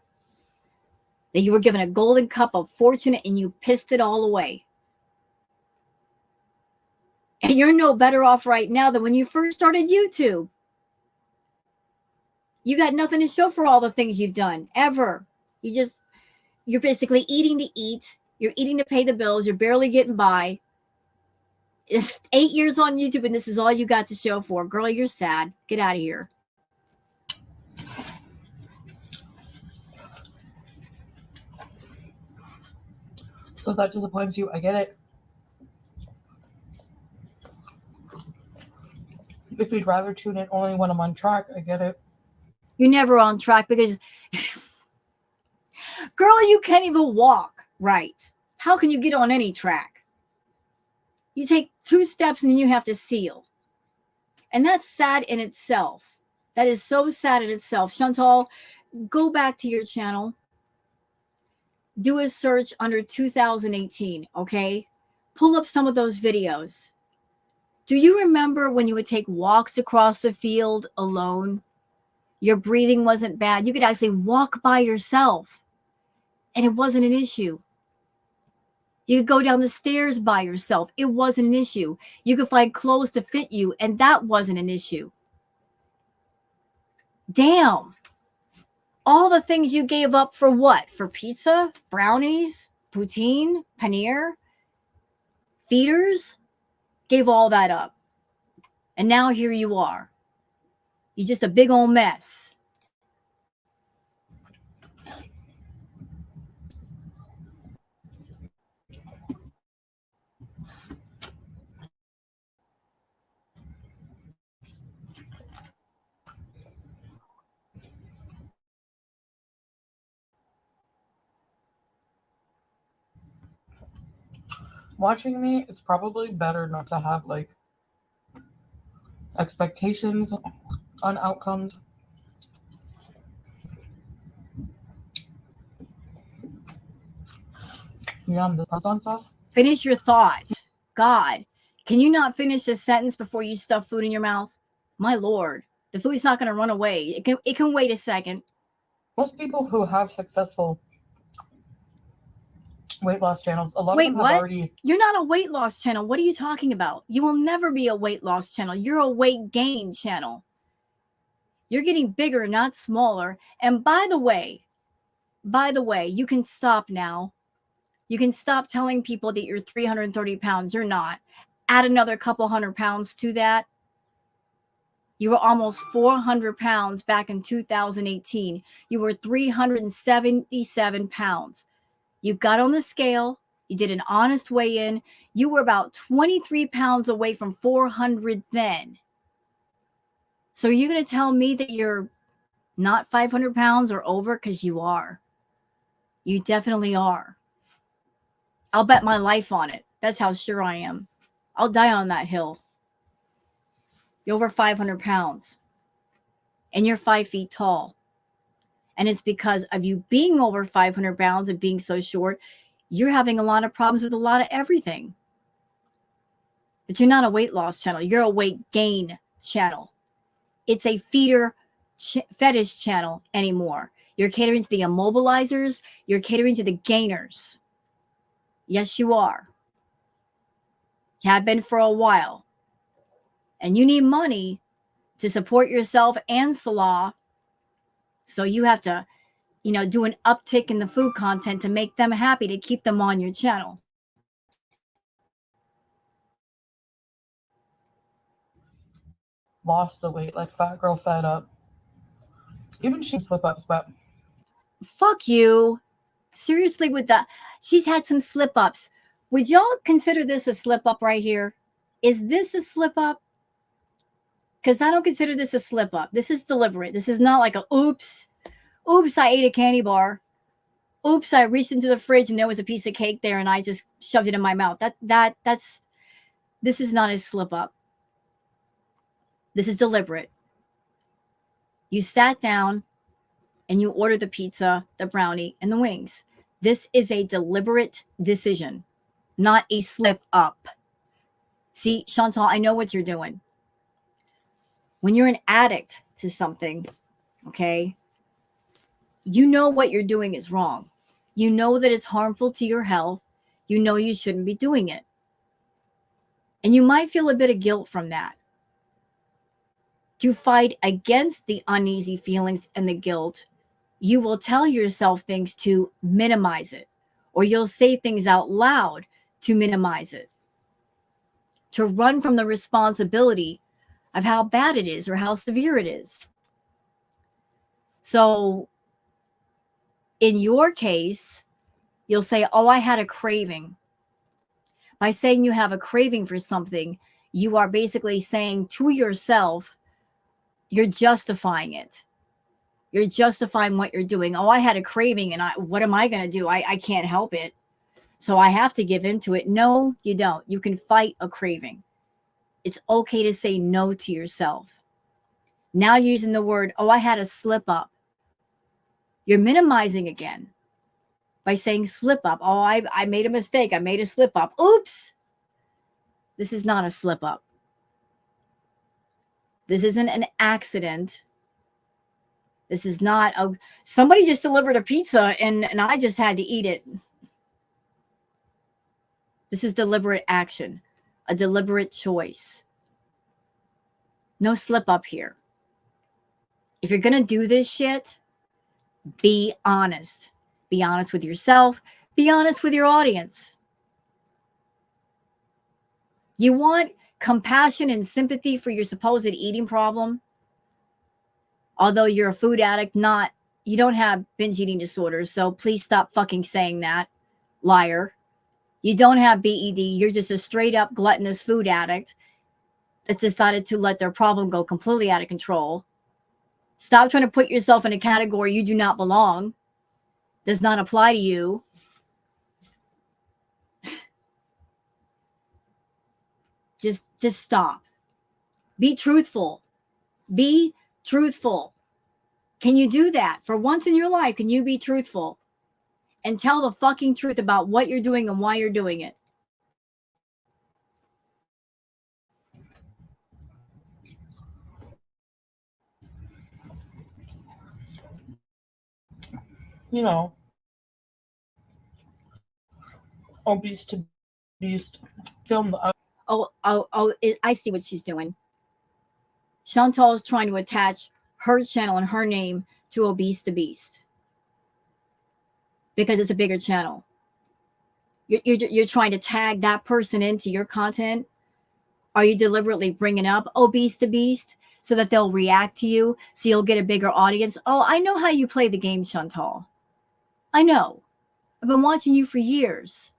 That you were given a golden cup of fortune and you pissed it all away. And you're no better off right now than when you first started YouTube. You got nothing to show for all the things you've done, ever. You're basically eating to eat. You're eating to pay the bills. You're barely getting by. It's 8 years on YouTube and this is all you got to show for. Girl, you're sad. Get out of here. So if that disappoints you, I get it. If you'd rather tune in only when I'm on track, I get it. You're never on track because, girl, you can't even walk right. How can you get on any track? You take 2 steps and then you have to seal. And that's sad in itself. That is so sad in itself. Chantal, go back to your channel. Do a search under 2018, okay? Pull up some of those videos. Do you remember when you would take walks across the field alone? Your breathing wasn't bad. You could actually walk by yourself and it wasn't an issue. You could go down the stairs by yourself. It wasn't an issue. You could find clothes to fit you and that wasn't an issue. Damn. All the things you gave up for what? For pizza, brownies, poutine, paneer, feeders? Gave all that up. And now here you are. You're just a big old mess. Watching me, it's probably better not to have like expectations on outcomes. Yum, the Parmesan sauce. Finish your thought. God, can you not finish a sentence before you stuff food in your mouth? My Lord, the food's not going to run away. It can wait a second. Most people who have successful weight loss channels, a lot Wait, of them what? have already... You're not a weight loss channel. What are you talking about? You will never be a weight loss channel. You're a weight gain channel. You're getting bigger, not smaller. And by the way, you can stop now. You can stop telling people that you're 330 pounds. You're not. Add another couple hundred pounds to that. You were almost 400 pounds back in 2018. You were 377 pounds. You got on the scale. You did an honest weigh-in. You were about 23 pounds away from 400 then. So are you going to tell me that you're not 500 pounds or over? Because you are. You definitely are. I'll bet my life on it. That's how sure I am. I'll die on that hill. You're over 500 pounds and you're 5 feet tall. And it's because of you being over 500 pounds and being so short, you're having a lot of problems with a lot of everything. But you're not a weight loss channel. You're a weight gain channel. It's a fetish channel anymore. You're catering to the immobilizers. You're catering to the gainers. Yes, you are. You have been for a while. And you need money to support yourself and Salah. So you have to, do an uptick in the food content to make them happy, to keep them on your channel. Lost the weight like fat girl fed up. Even she slip ups, but Fuck you. Seriously, with that, she's had some slip ups. Would y'all consider this a slip up right here? Is this a slip up? Because I don't consider this a slip up. This is deliberate. This is not like a oops. Oops, I ate a candy bar. Oops, I reached into the fridge and there was a piece of cake there and I just shoved it in my mouth. This is not a slip up. This is deliberate. You sat down and you ordered the pizza, the brownie, and the wings. This is a deliberate decision, not a slip up. See, Chantal, I know what you're doing. When you're an addict to something, okay, you know what you're doing is wrong. You know that it's harmful to your health. You know you shouldn't be doing it. And you might feel a bit of guilt from that. To fight against the uneasy feelings and the guilt, you will tell yourself things to minimize it, or you'll say things out loud to minimize it, to run from the responsibility of how bad it is or how severe it is. So in your case, you'll say, oh, I had a craving. By saying you have a craving for something, you are basically saying to yourself, you're justifying it. You're justifying what you're doing. Oh, I had a craving and what am I going to do? I can't help it. So I have to give into it. No, you don't. You can fight a craving. It's okay to say no to yourself. Now using the word, oh, I had a slip up. You're minimizing again by saying slip up. Oh, I made a mistake. I made a slip up. Oops. This is not a slip up. This isn't an accident. This is not somebody just delivered a pizza and I just had to eat it. This is deliberate action, a deliberate choice. No slip up here. If you're going to do this shit, be honest. Be honest with yourself. Be honest with your audience. You want compassion and sympathy for your supposed eating problem? Although you're a food addict, you don't have binge eating disorders, so please stop fucking saying that, liar. You don't have BED, you're just a straight up gluttonous food addict that's decided to let their problem go completely out of control. Stop trying to put yourself in a category you do not belong. Does not apply to you. Just stop. Be truthful. Be truthful. Can you do that? For once in your life, can you be truthful and tell the fucking truth about what you're doing and why you're doing it? obese to beast. Film the I see what she's doing. Chantal is trying to attach her channel and her name to Obese to Beast because it's a bigger channel. You're trying to tag that person into your content. Are you deliberately bringing up Obese to Beast so that they'll react to you, so you'll get a bigger audience? Oh, I know how you play the game, Chantal. I know. I've been watching you for years.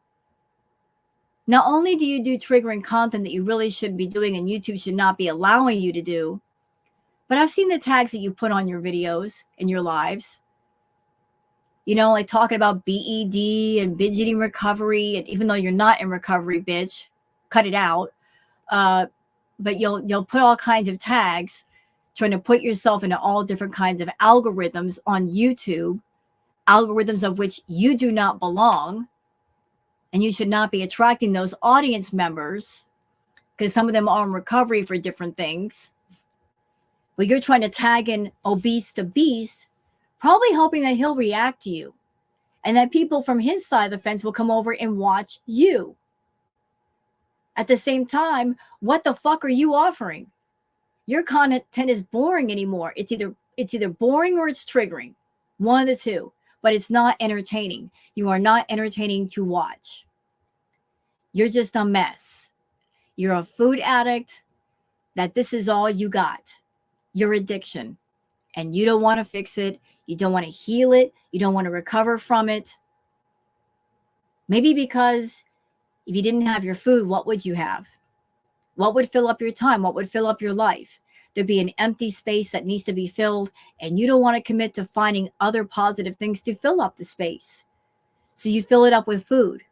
Not only do you do triggering content that you really shouldn't be doing and YouTube should not be allowing you to do, but I've seen the tags that you put on your videos and your lives. Like talking about BED and binge eating recovery. And even though you're not in recovery, bitch, cut it out. but you'll put all kinds of tags trying to put yourself into all different kinds of algorithms on YouTube, algorithms of which you do not belong, and you should not be attracting those audience members because some of them are in recovery for different things. But you're trying to tag in obese to beast, probably hoping that he'll react to you and that people from his side of the fence will come over and watch you. At the same time, what the fuck are you offering? Your content is boring anymore. It's either boring or it's triggering. One of the two, but it's not entertaining. You are not entertaining to watch. You're just a mess. You're a food addict that this is all you got. Your addiction. And you don't want to fix it. You don't want to heal it. You don't want to recover from it. Maybe because if you didn't have your food, what would you have? What would fill up your time? What would fill up your life? There'd be an empty space that needs to be filled, and you don't want to commit to finding other positive things to fill up the space. So you fill it up with food.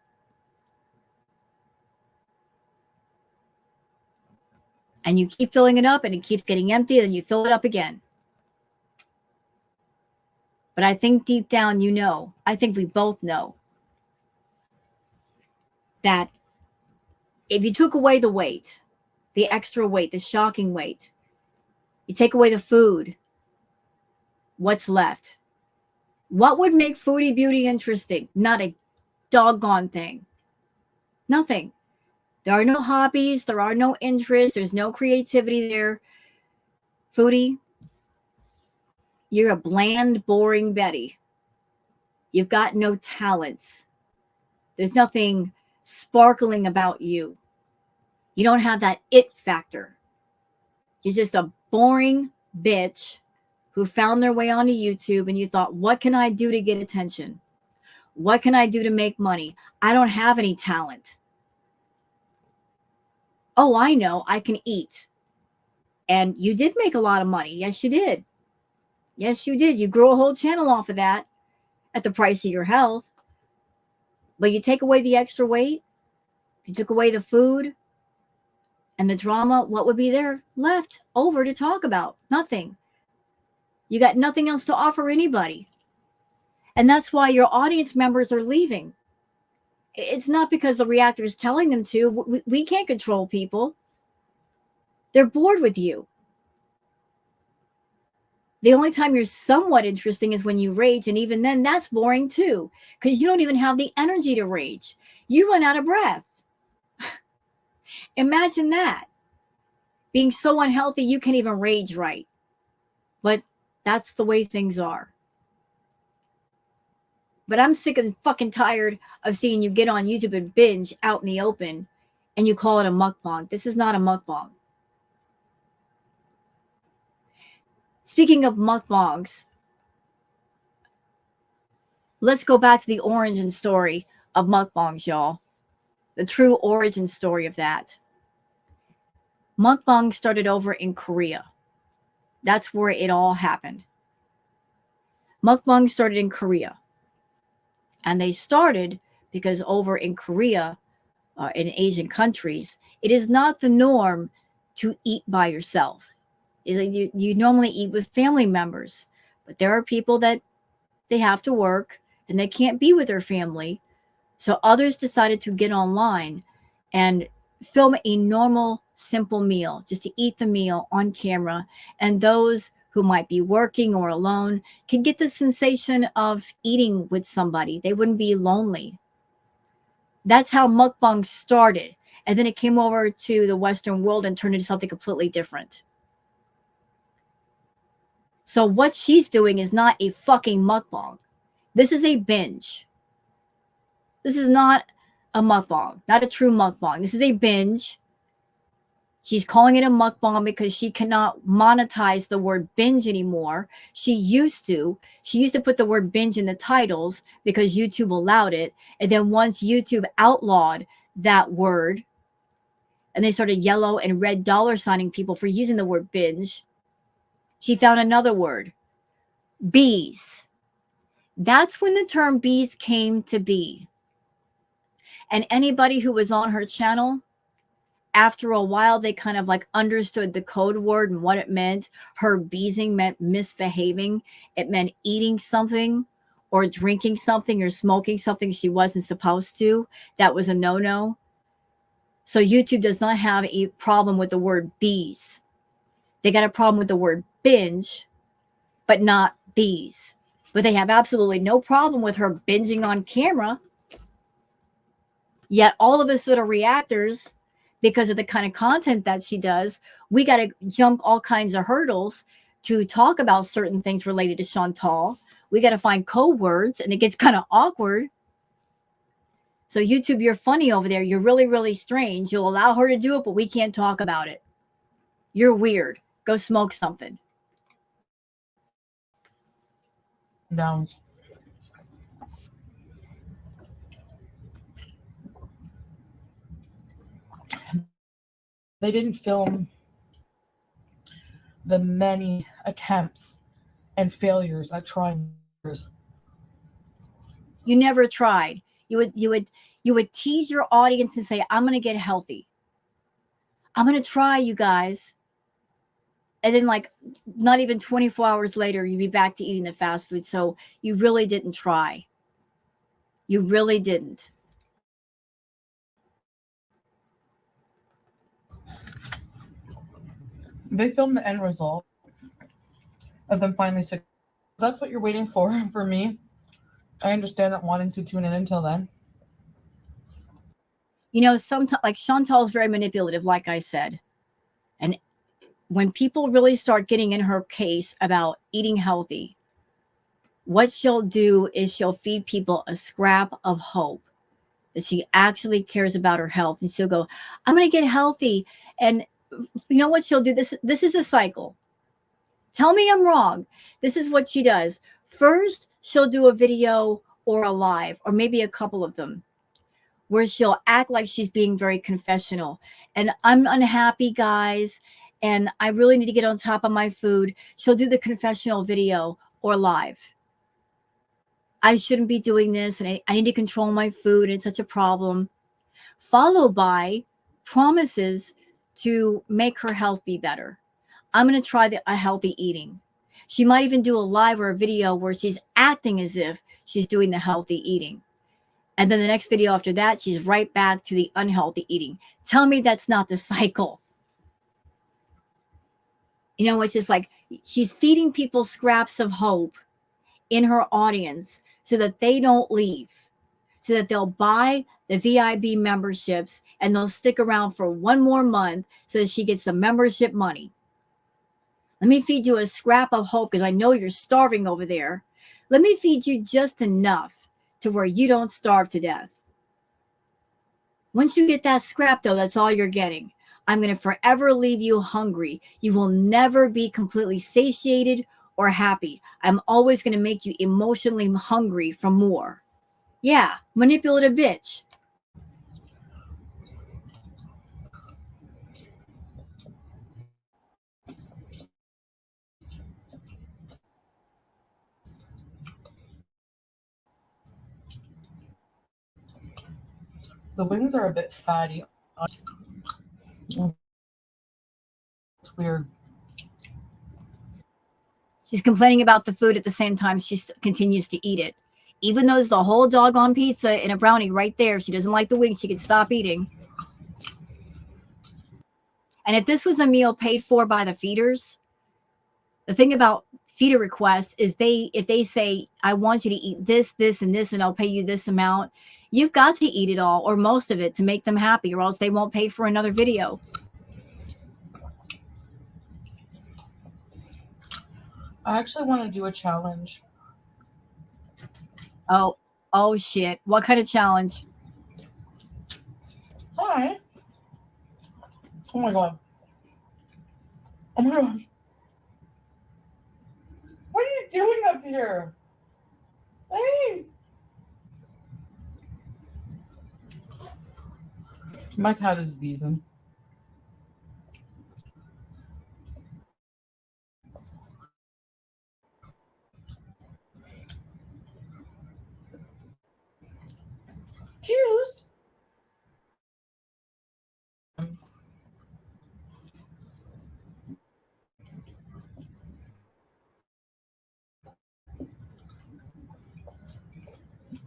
And you keep filling it up, and it keeps getting empty, and you fill it up again. But I think deep down, you know, I think we both know that if you took away the weight, the extra weight, the shocking weight, you take away the food, what's left? What would make Foodie Beauty interesting? Not a doggone thing. Nothing. There are no hobbies. There are no interests. There's no creativity there. Foodie, you're a bland, boring Betty. You've got no talents. There's nothing sparkling about you. You don't have that it factor. You're just a boring bitch who found their way onto YouTube and you thought, what can I do to get attention? What can I do to make money? I don't have any talent. Oh, I know, I can eat. And you did make a lot of money. Yes, you did. Yes, you did. You grew a whole channel off of that at the price of your health. But you take away the extra weight, you took away the food and the drama, what would be there left over to talk about? Nothing. You got nothing else to offer anybody. And that's why your audience members are leaving. It's not because the reactor is telling them to. We can't control people. They're bored with you. The only time you're somewhat interesting is when you rage. And even then, that's boring too, because you don't even have the energy to rage. You run out of breath. Imagine that. Being so unhealthy, you can't even rage right. But that's the way things are. But I'm sick and fucking tired of seeing you get on YouTube and binge out in the open and you call it a mukbang. This is not a mukbang. Speaking of mukbangs, let's go back to the origin story of mukbangs, y'all. The true origin story of that. Mukbang started over in Korea. That's where it all happened. Mukbang started in Korea. And they started because over in Korea, in Asian countries, it is not the norm to eat by yourself. You normally eat with family members. But there are people that they have to work and they can't be with their family. So others decided to get online and film a normal, simple meal, just to eat the meal on camera. And those who might be working or alone can get the sensation of eating with somebody. They wouldn't be lonely. That's how mukbang started. And then it came over to the Western world and turned into something completely different. So what she's doing is not a fucking mukbang. This is a binge. This is not a mukbang, not a true mukbang. This is a binge. She's calling it a mukbang because she cannot monetize the word binge anymore. She used to put the word binge in the titles because YouTube allowed it. And then once YouTube outlawed that word and they started yellow and red dollar signing people for using the word binge, she found another word, bees. That's when the term bees came to be. And anybody who was on her channel after a while, they kind of like understood the code word and what it meant. Her beezing meant misbehaving. It meant eating something or drinking something or smoking something she wasn't supposed to. That was a no-no. So YouTube does not have a problem with the word bees. They got a problem with the word binge, but not bees. But they have absolutely no problem with her binging on camera. Yet all of us that are reactors, because of the kind of content that she does, we got to jump all kinds of hurdles to talk about certain things related to Chantal. We got to find code words, and it gets kind of awkward. So YouTube, you're funny over there. You're really, really strange. You'll allow her to do it, but we can't talk about it. You're weird. Go smoke something. Downs. They didn't film the many attempts and failures at trying. You never tried. You would tease your audience and say, I'm going to get healthy. I'm going to try, you guys. And then like not even 24 hours later, you'd be back to eating the fast food. So you really didn't try. You really didn't. They filmed the end result of them finally sick. That's what you're waiting for me. I understand not wanting to tune in until then. You know, sometimes like Chantal's very manipulative, like I said. And when people really start getting in her case about eating healthy, what she'll do is she'll feed people a scrap of hope that she actually cares about her health. And she'll go, I'm going to get healthy. And you know what she'll do? This is a cycle. Tell me I'm wrong. This is what she does. First, she'll do a video or a live, or maybe a couple of them, where she'll act like she's being very confessional. And I'm unhappy, guys, and I really need to get on top of my food. She'll do the confessional video or live. I shouldn't be doing this, and I need to control my food, and it's such a problem. Followed by promises to make her health be better. I'm going to try a healthy eating. She might even do a live or a video where she's acting as if she's doing the healthy eating. And then the next video after that, she's right back to the unhealthy eating. Tell me that's not the cycle. You know, it's just like she's feeding people scraps of hope in her audience so that they don't leave, so that they'll buy the VIB memberships and they'll stick around for one more month so that she gets the membership money. Let me feed you a scrap of hope because I know you're starving over there. Let me feed you just enough to where you don't starve to death. Once you get that scrap, though, that's all you're getting. I'm going to forever leave you hungry. You will never be completely satiated or happy. I'm always going to make you emotionally hungry for more. Yeah, manipulative bitch. The wings are a bit fatty. It's weird. She's complaining about the food at the same time she continues to eat it. Even though there's a whole doggone pizza and a brownie right there, she doesn't like the wings, she can stop eating. And if this was a meal paid for by the feeders, the thing about feeder requests is if they say, I want you to eat this, this, and this, and I'll pay you this amount, you've got to eat it all or most of it to make them happy, or else they won't pay for another video. I actually want to do a challenge. Oh shit. What kind of challenge? Hi. Oh my god. Oh my gosh. What are you doing up here? Hey. My cat is beezing. Cheers.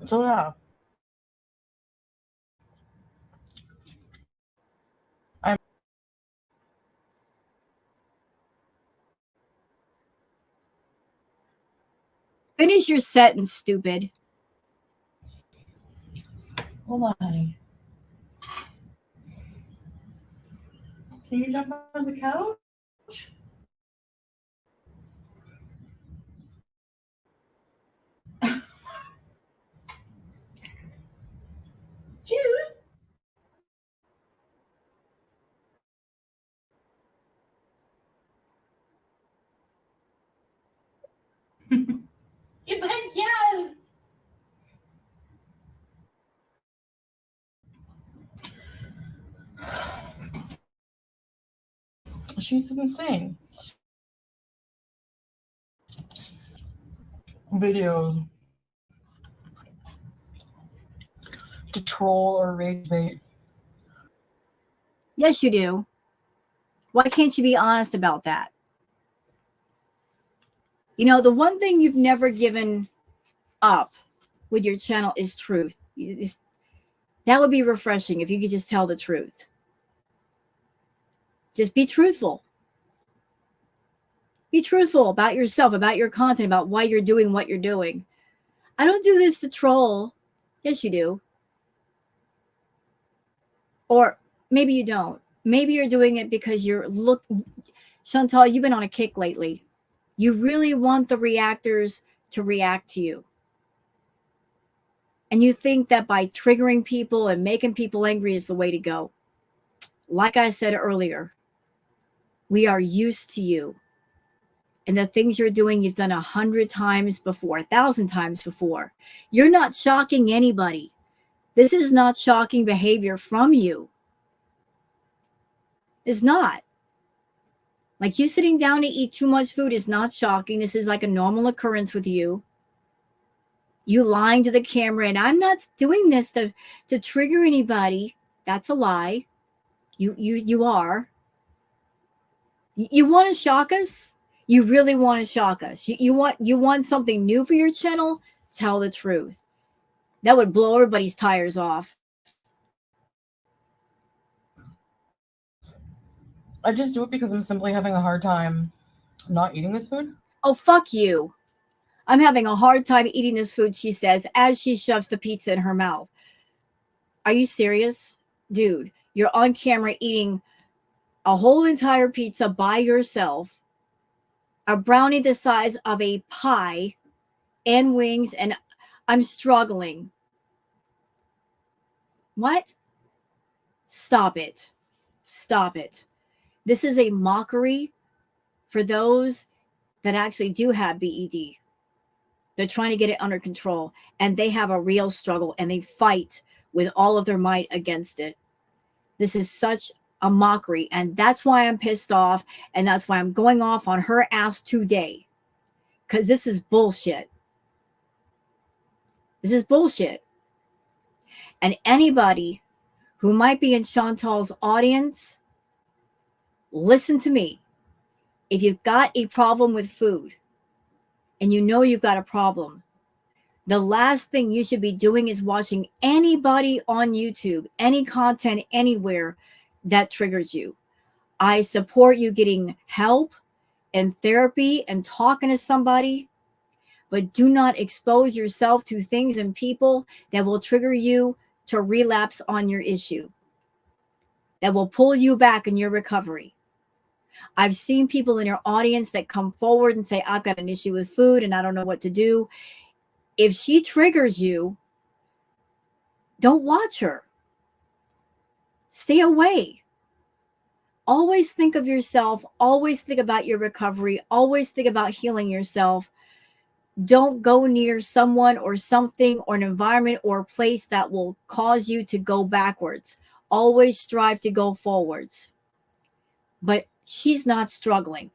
So yeah. Finish your sentence, stupid. Hold on, honey. Can you jump on the couch? Juice. Get back here. She's insane. Videos to troll or rage bait. Yes, you do. Why can't you be honest about that? You know, the one thing you've never given up with your channel is truth. That would be refreshing if you could just tell the truth. Just be truthful. Be truthful about yourself, about your content, about why you're doing what you're doing. I don't do this to troll. Yes, you do. Or maybe you don't. Maybe you're doing it because Chantal, you've been on a kick lately. You really want the reactors to react to you. And you think that by triggering people and making people angry is the way to go. Like I said earlier, we are used to you. And the things you're doing, you've done 100 times before, 1,000 times before. You're not shocking anybody. This is not shocking behavior from you. It's not. Like you sitting down to eat too much food is not shocking. This is like a normal occurrence with you. You lying to the camera, and I'm not doing this to trigger anybody. That's a lie. You are. You want to shock us? You really want to shock us? You want something new for your channel? Tell the truth. That would blow everybody's tires off. I just do it because I'm simply having a hard time not eating this food. Oh, fuck you. I'm having a hard time eating this food, she says, as she shoves the pizza in her mouth. Are you serious? Dude, you're on camera eating a whole entire pizza by yourself, a brownie the size of a pie, and wings, and I'm struggling. What? Stop it. Stop it. This is a mockery for those that actually do have BED. They're trying to get it under control, and they have a real struggle, and they fight with all of their might against it. This is such a mockery, and that's why I'm pissed off, and that's why I'm going off on her ass today, because this is bullshit. This is bullshit. And anybody who might be in Chantal's audience, listen to me. If you've got a problem with food and you know you've got a problem, the last thing you should be doing is watching anybody on YouTube, any content anywhere that triggers you. I support you getting help and therapy and talking to somebody, but do not expose yourself to things and people that will trigger you to relapse on your issue, that will pull you back in your recovery. I've seen people in your audience that come forward and say, I've got an issue with food and I don't know what to do. If she triggers you, don't watch her. Stay away. Always think of yourself. Always think about your recovery. Always think about healing yourself. Don't go near someone or something or an environment or a place that will cause you to go backwards. Always strive to go forwards. But she's not struggling.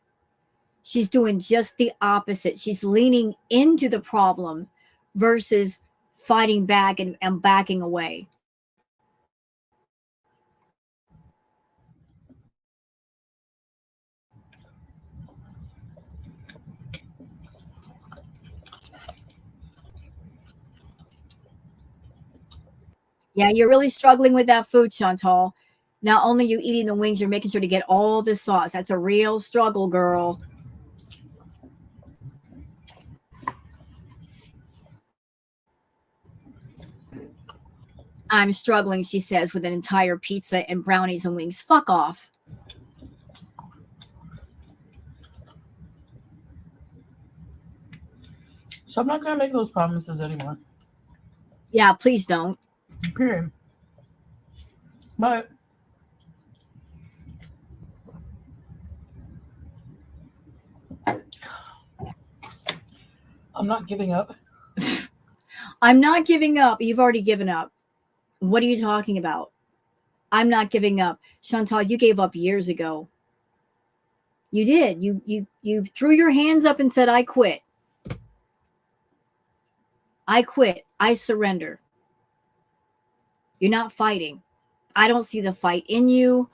She's doing just the opposite. She's leaning into the problem versus fighting back and backing away. Yeah, you're really struggling with that food, Chantal. Not only you eating the wings, you're making sure to get all the sauce. That's a real struggle, girl. I'm struggling, she says, with an entire pizza and brownies and wings. Fuck off. So I'm not going to make those promises anymore. Yeah, please don't. Period. But I'm not giving up. I'm not giving up. You've already given up. What are you talking about? I'm not giving up. Chantal, you gave up years ago. You did. You threw your hands up and said, I quit. I quit. I surrender. You're not fighting. I don't see the fight in you.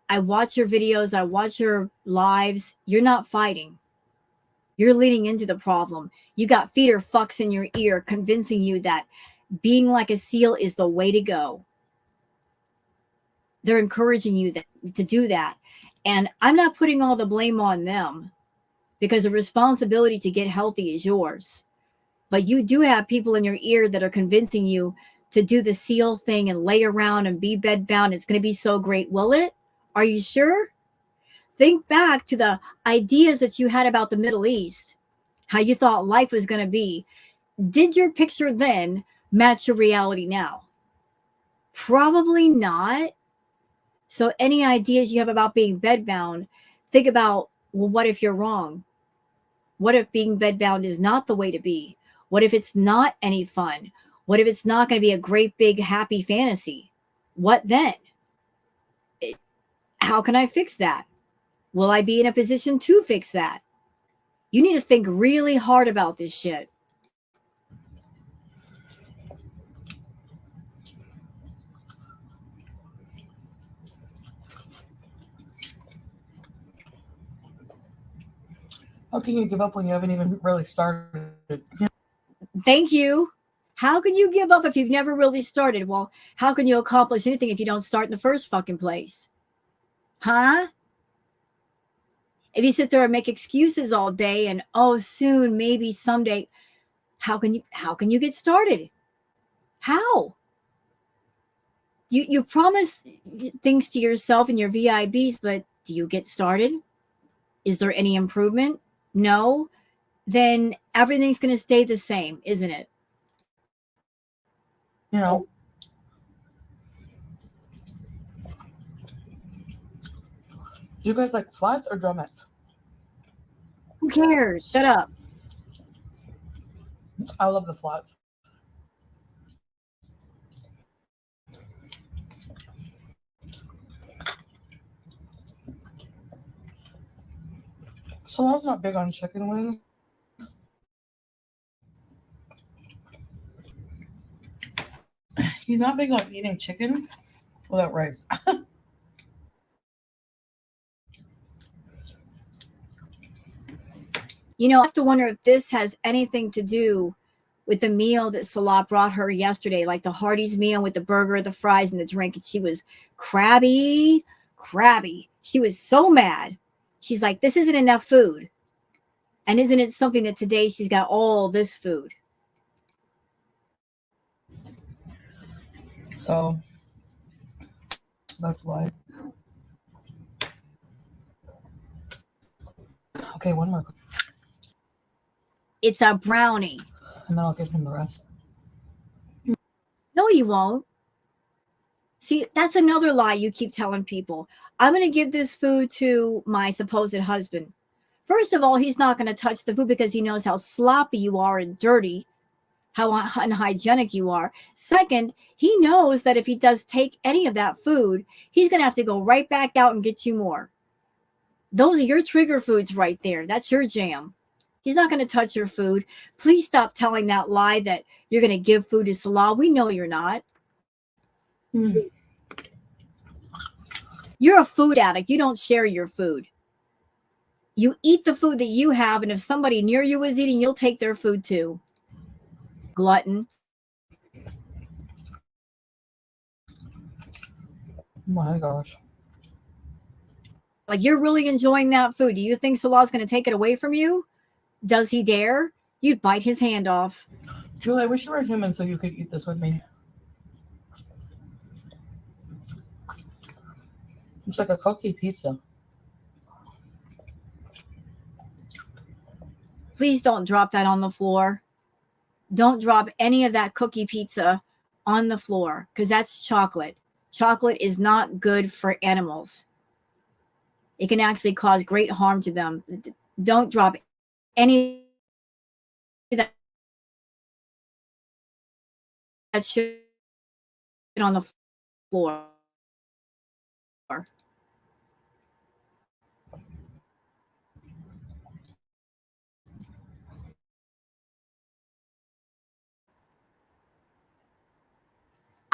I watch your videos. I watch your lives. You're not fighting. You're leaning into the problem. You got feeder fucks in your ear convincing you that being like a seal is the way to go. They're encouraging you to do that. And I'm not putting all the blame on them because the responsibility to get healthy is yours. But you do have people in your ear that are convincing you to do the seal thing and lay around and be bedbound. It's going to be so great. Will it? Are you sure? Think back to the ideas that you had about the Middle East, how you thought life was going to be. Did your picture then match your reality now? Probably not. So any ideas you have about being bedbound, think about, well, what if you're wrong? What if being bedbound is not the way to be? What if it's not any fun? What if it's not going to be a great big happy fantasy? What then? How can I fix that? Will I be in a position to fix that? You need to think really hard about this shit. How can you give up when you haven't even really started? Thank you. How can you give up if you've never really started? Well, how can you accomplish anything if you don't start in the first fucking place? Huh? If you sit there and make excuses all day and oh soon, maybe someday, how can you get started? How? You promise things to yourself and your VIBs, but do you get started? Is there any improvement? No. Then everything's going to stay the same, isn't it? You know, do you guys like flats or drumettes? Who cares? Shut up. I love the flats. So I was not big on chicken wings. He's not big on eating chicken without rice. You know, I have to wonder if this has anything to do with the meal that Salah brought her yesterday, like the Hardee's meal with the burger, the fries, and the drink. And she was crabby. She was so mad. She's like, this isn't enough food. And isn't it something that today she's got all this food? So that's why. Okay, one more. It's a brownie. And then I'll give him the rest. No, you won't. See, that's another lie you keep telling people. I'm going to give this food to my supposed husband. First of all, he's not going to touch the food because he knows how sloppy you are and dirty, how unhygienic you are. Second, he knows that if he does take any of that food, he's going to have to go right back out and get you more. Those are your trigger foods right there. That's your jam. He's not going to touch your food. Please stop telling that lie that you're going to give food to Salah. We know you're not. You're a food addict. You don't share your food. You eat the food that you have, and if somebody near you is eating, you'll take their food too. Glutton. My gosh. Like, you're really enjoying that food. Do you think Salah's going to take it away from you? Does he dare? You'd bite his hand off. Julie, I wish you were human so you could eat this with me. It's like a cookie pizza. Please don't drop that on the floor. Don't drop any of that cookie pizza on the floor because that's chocolate. Chocolate is not good for animals. It can actually cause great harm to them. Don't drop any of that shit on the floor.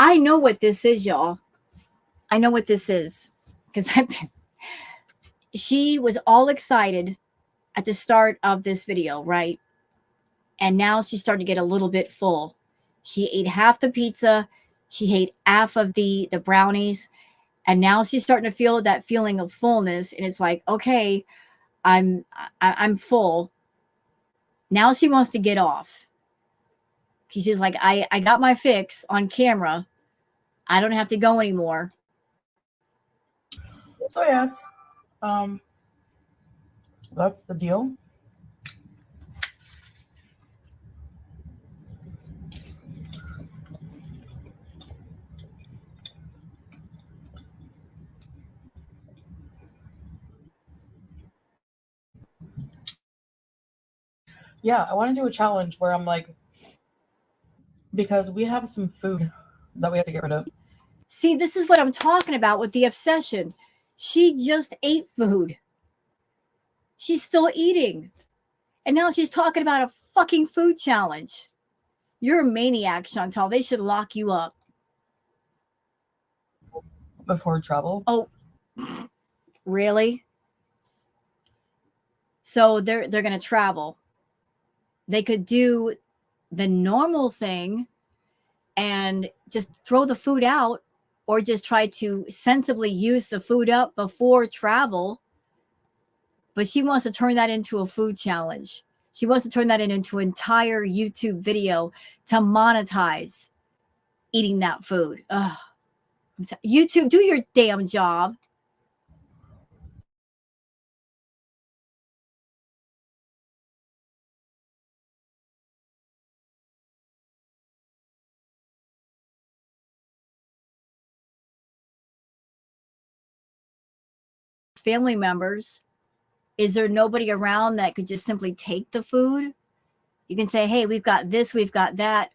I know what this is, y'all. I know what this is because she was all excited at the start of this video, right? And now she's starting to get a little bit full. She ate half the pizza. She ate half of the brownies. And now she's starting to feel that feeling of fullness. And it's like, okay, I'm full. Now she wants to get off. She's like, I got my fix on camera. I don't have to go anymore. So yes, that's the deal. Yeah, I want to do a challenge where I'm like, because we have some food that we have to get rid of. See, this is what I'm talking about with the obsession. She just ate food. She's still eating. And now she's talking about a fucking food challenge. You're a maniac, Chantal. They should lock you up. Before travel. Oh, really? So they're going to travel. They could do the normal thing and just throw the food out, or just try to sensibly use the food up before travel. But she wants to turn that into a food challenge. She wants to turn that into an entire YouTube video to monetize eating that food. Ugh. YouTube, do your damn job. Family members, is there nobody around that could just simply take the food? You can say, hey, we've got this, we've got that.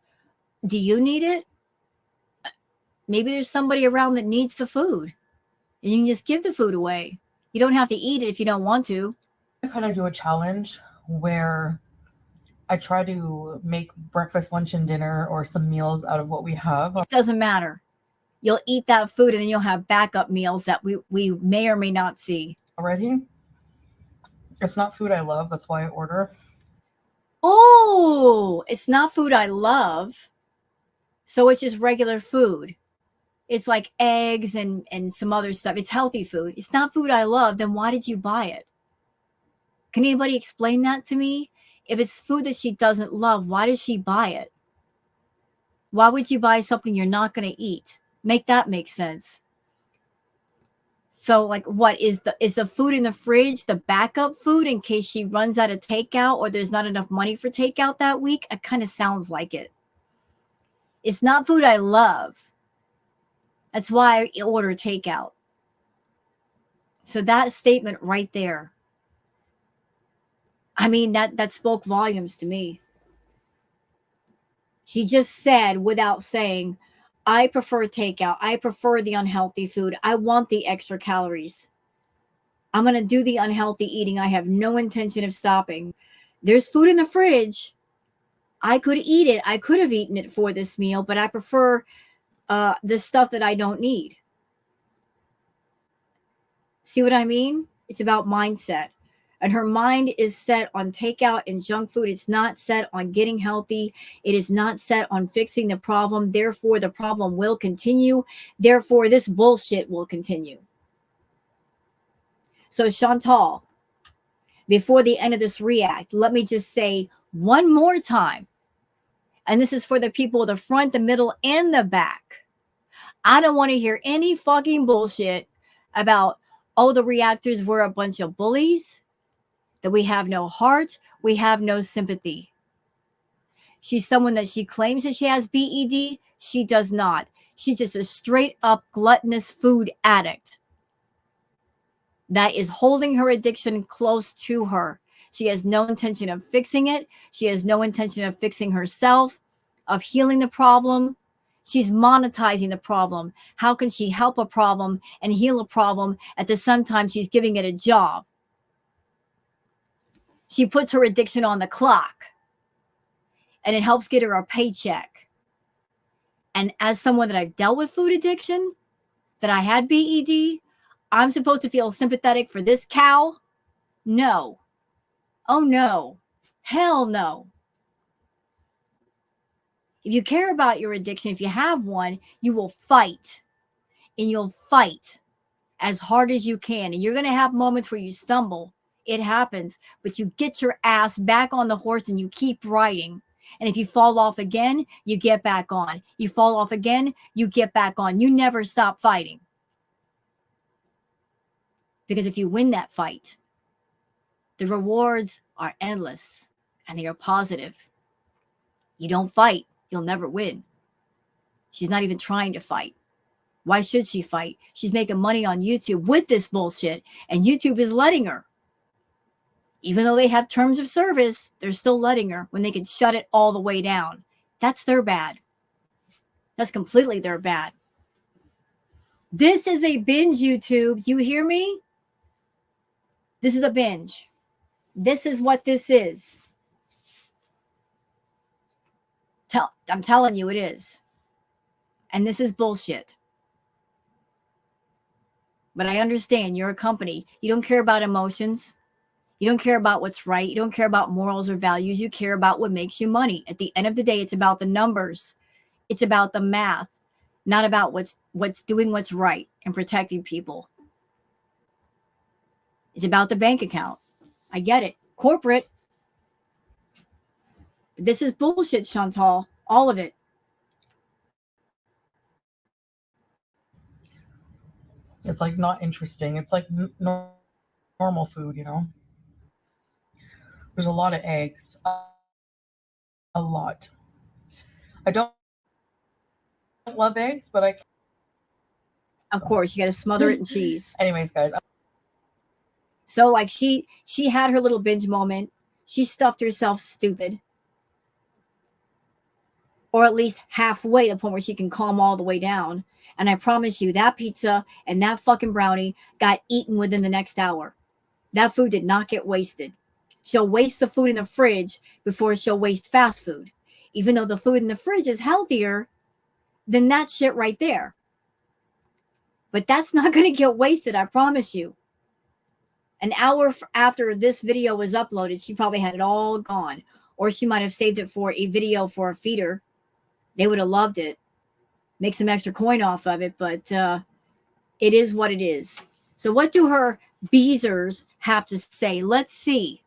Do you need it? Maybe there's somebody around that needs the food and you can just give the food away. You don't have to eat it if you don't want to. I kind of do a challenge where I try to make breakfast, lunch, and dinner or some meals out of what we have. It doesn't matter. You'll eat that food and then you'll have backup meals that we may or may not see. Already. It's not food I love. That's why I order. Oh, it's not food I love. So it's just regular food. It's like eggs and some other stuff. It's healthy food. It's not food I love. Then why did you buy it? Can anybody explain that to me? If it's food that she doesn't love, why does she buy it? Why would you buy something you're not going to eat? Make that make sense. So, like, what is the food in the fridge the backup food in case she runs out of takeout or there's not enough money for takeout that week? It kind of sounds like it. It's not food I love. That's why I order takeout. So that statement right there, I mean, that spoke volumes to me. She just said without saying, I prefer takeout. I prefer the unhealthy food. I want the extra calories. I'm going to do the unhealthy eating. I have no intention of stopping. There's food in the fridge. I could eat it. I could have eaten it for this meal, but I prefer the stuff that I don't need. See what I mean? It's about mindset. and her mind is set on takeout and junk food. It's not set on getting healthy. It is not set on fixing the problem. Therefore, the problem will continue. Therefore, this bullshit will continue. So Chantal, before the end of this react, let me just say one more time, and this is for the people at the front, the middle, and the back. I don't want to hear any fucking bullshit about, oh, the reactors were a bunch of bullies, that we have no heart, we have no sympathy. She's someone that she claims that she has BED. She does not. She's just a straight up gluttonous food addict that is holding her addiction close to her. She has no intention of fixing it. She has no intention of fixing herself, of healing the problem. She's monetizing the problem. How can she help a problem and heal a problem at the same time she's giving it a job? She puts her addiction on the clock, and it helps get her a paycheck. And as someone that I've dealt with food addiction, that I had BED, I'm supposed to feel sympathetic for this cow? No. Oh no. Hell no. If you care about your addiction, if you have one, you will fight. And you'll fight as hard as you can. And you're going to have moments where you stumble. It happens. But you get your ass back on the horse and you keep riding. And if you fall off again, you get back on. You fall off again, you get back on. You never stop fighting. Because if you win that fight, the rewards are endless and they are positive. You don't fight, you'll never win. She's not even trying to fight. Why should she fight? She's making money on YouTube with this bullshit, and YouTube is letting her. Even though they have terms of service, they're still letting her when they can shut it all the way down. That's their bad. That's completely their bad. This is a binge, YouTube. You hear me? This is a binge. This is what this is. I'm telling you it is. And this is bullshit. But I understand you're a company. You don't care about emotions. You don't care about what's right. You don't care about morals or values. You care about what makes you money. At the end of the day, it's about the numbers. It's about the math, not about what's doing what's right and protecting people. It's about the bank account. I get it. Corporate. This is bullshit, Chantal. All of it. It's like not interesting. It's like normal food, you know. There's a lot of eggs. A lot. I don't love eggs, but I. Of course, you got to smother it in cheese. Anyways, guys. So like she had her little binge moment. She stuffed herself stupid. Or at least halfway to the point where she can calm all the way down. And I promise you, that pizza and that fucking brownie got eaten within the next hour. That food did not get wasted. She'll waste the food in the fridge before she'll waste fast food. Even though the food in the fridge is healthier than that shit right there. But that's not going to get wasted, I promise you. An hour after this video was uploaded, she probably had it all gone. Or she might have saved it for a video for a feeder. They would have loved it. Make some extra coin off of it, but it is what it is. So what do her Beezers have to say? Let's see.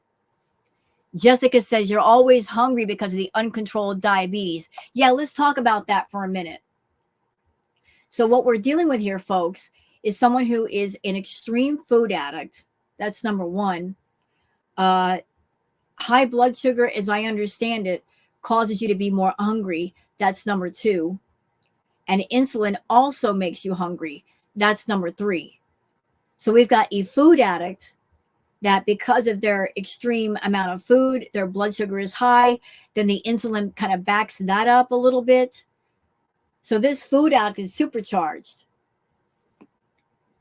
Jessica says, you're always hungry because of the uncontrolled diabetes. Yeah, let's talk about that for a minute. So what we're dealing with here, folks, is someone who is an extreme food addict. That's number one. High blood sugar, as I understand it, causes you to be more hungry. That's number two. And insulin also makes you hungry. That's number three. So we've got a food addict that because of their extreme amount of food, their blood sugar is high. Then the insulin kind of backs that up a little bit. So this food addict is supercharged.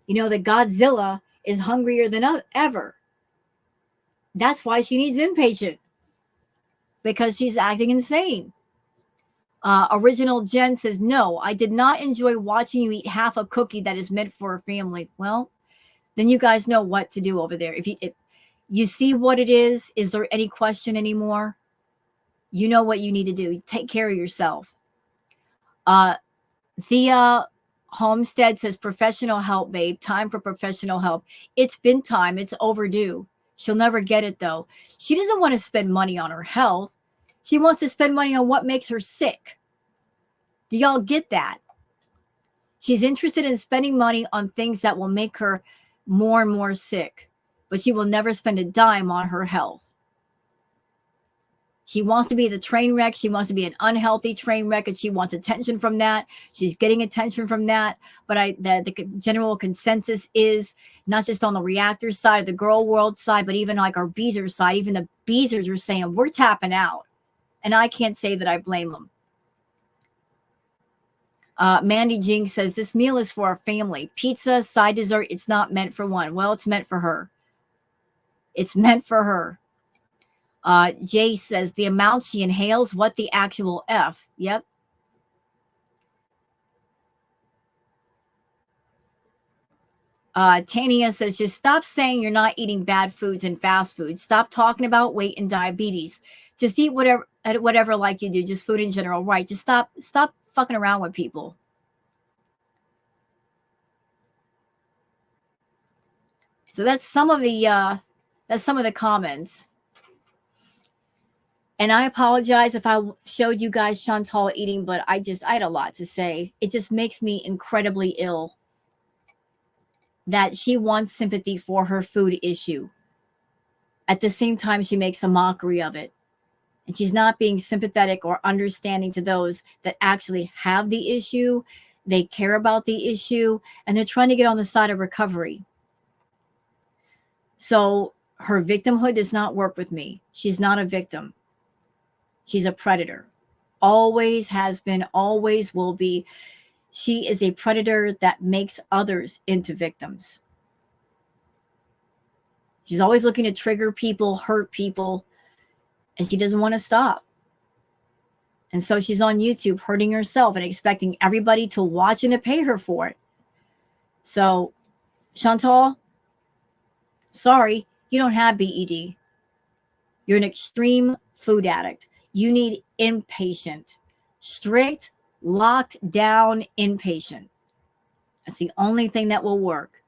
You know, the Godzilla is hungrier than ever. That's why she needs inpatient. Because she's acting insane. Original Jen says, no, I did not enjoy watching you eat half a cookie that is meant for a family. Well, then you guys know what to do over there. You see what it is? Is there any question anymore? You know what you need to do. Take care of yourself. Thea Homestead says, professional help, babe. Time for professional help. It's been time. It's overdue. She'll never get it, though. She doesn't want to spend money on her health. She wants to spend money on what makes her sick. Do y'all get that? She's interested in spending money on things that will make her more and more sick, but she will never spend a dime on her health. She wants to be the train wreck. She wants to be an unhealthy train wreck, and she wants attention from that. She's getting attention from that. But the general consensus is not just on the reactor side, the girl world side, but even like our Beezer side. Even the Beezers are saying we're tapping out, and I can't say that I blame them. Mandy Jing says, this meal is for our family. Pizza, side dessert, it's not meant for one. Well, it's meant for her. It's meant for her. Jay says, the amount she inhales, what the actual F? Yep. Tania says, just stop saying you're not eating bad foods and fast food. Stop talking about weight and diabetes. Just eat whatever like you do, just food in general. Right. Just stop fucking around with people. So that's some of the comments. And I apologize if I showed you guys Chantal eating, but I had a lot to say. It just makes me incredibly ill that she wants sympathy for her food issue. At the same time, she makes a mockery of it. And she's not being sympathetic or understanding to those that actually have the issue. They care about the issue, and they're trying to get on the side of recovery. So her victimhood does not work with me. She's not a victim. She's a predator. Always has been, always will be. She is a predator that makes others into victims. She's always looking to trigger people, hurt people, and she doesn't want to stop. And so she's on YouTube hurting herself and expecting everybody to watch and to pay her for it. So, Chantal, sorry, you don't have BED. You're an extreme food addict. You need inpatient, strict, locked down inpatient. That's the only thing that will work.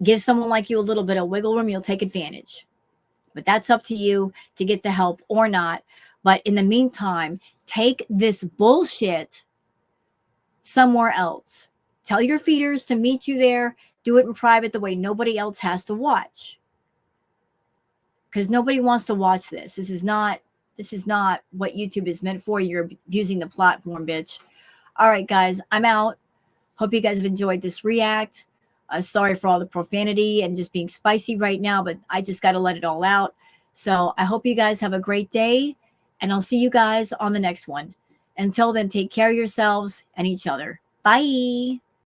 Give someone like you a little bit of wiggle room, you'll take advantage. But that's up to you to get the help or not. But in the meantime, take this bullshit somewhere else. Tell your feeders to meet you there. Do it in private the way nobody else has to watch. Because nobody wants to watch this. This is not what YouTube is meant for. You're abusing the platform, bitch. All right, guys, I'm out. Hope you guys have enjoyed this react. Sorry for all the profanity and just being spicy right now, but I just got to let it all out. So I hope you guys have a great day, and I'll see you guys on the next one. Until then, take care of yourselves and each other. Bye.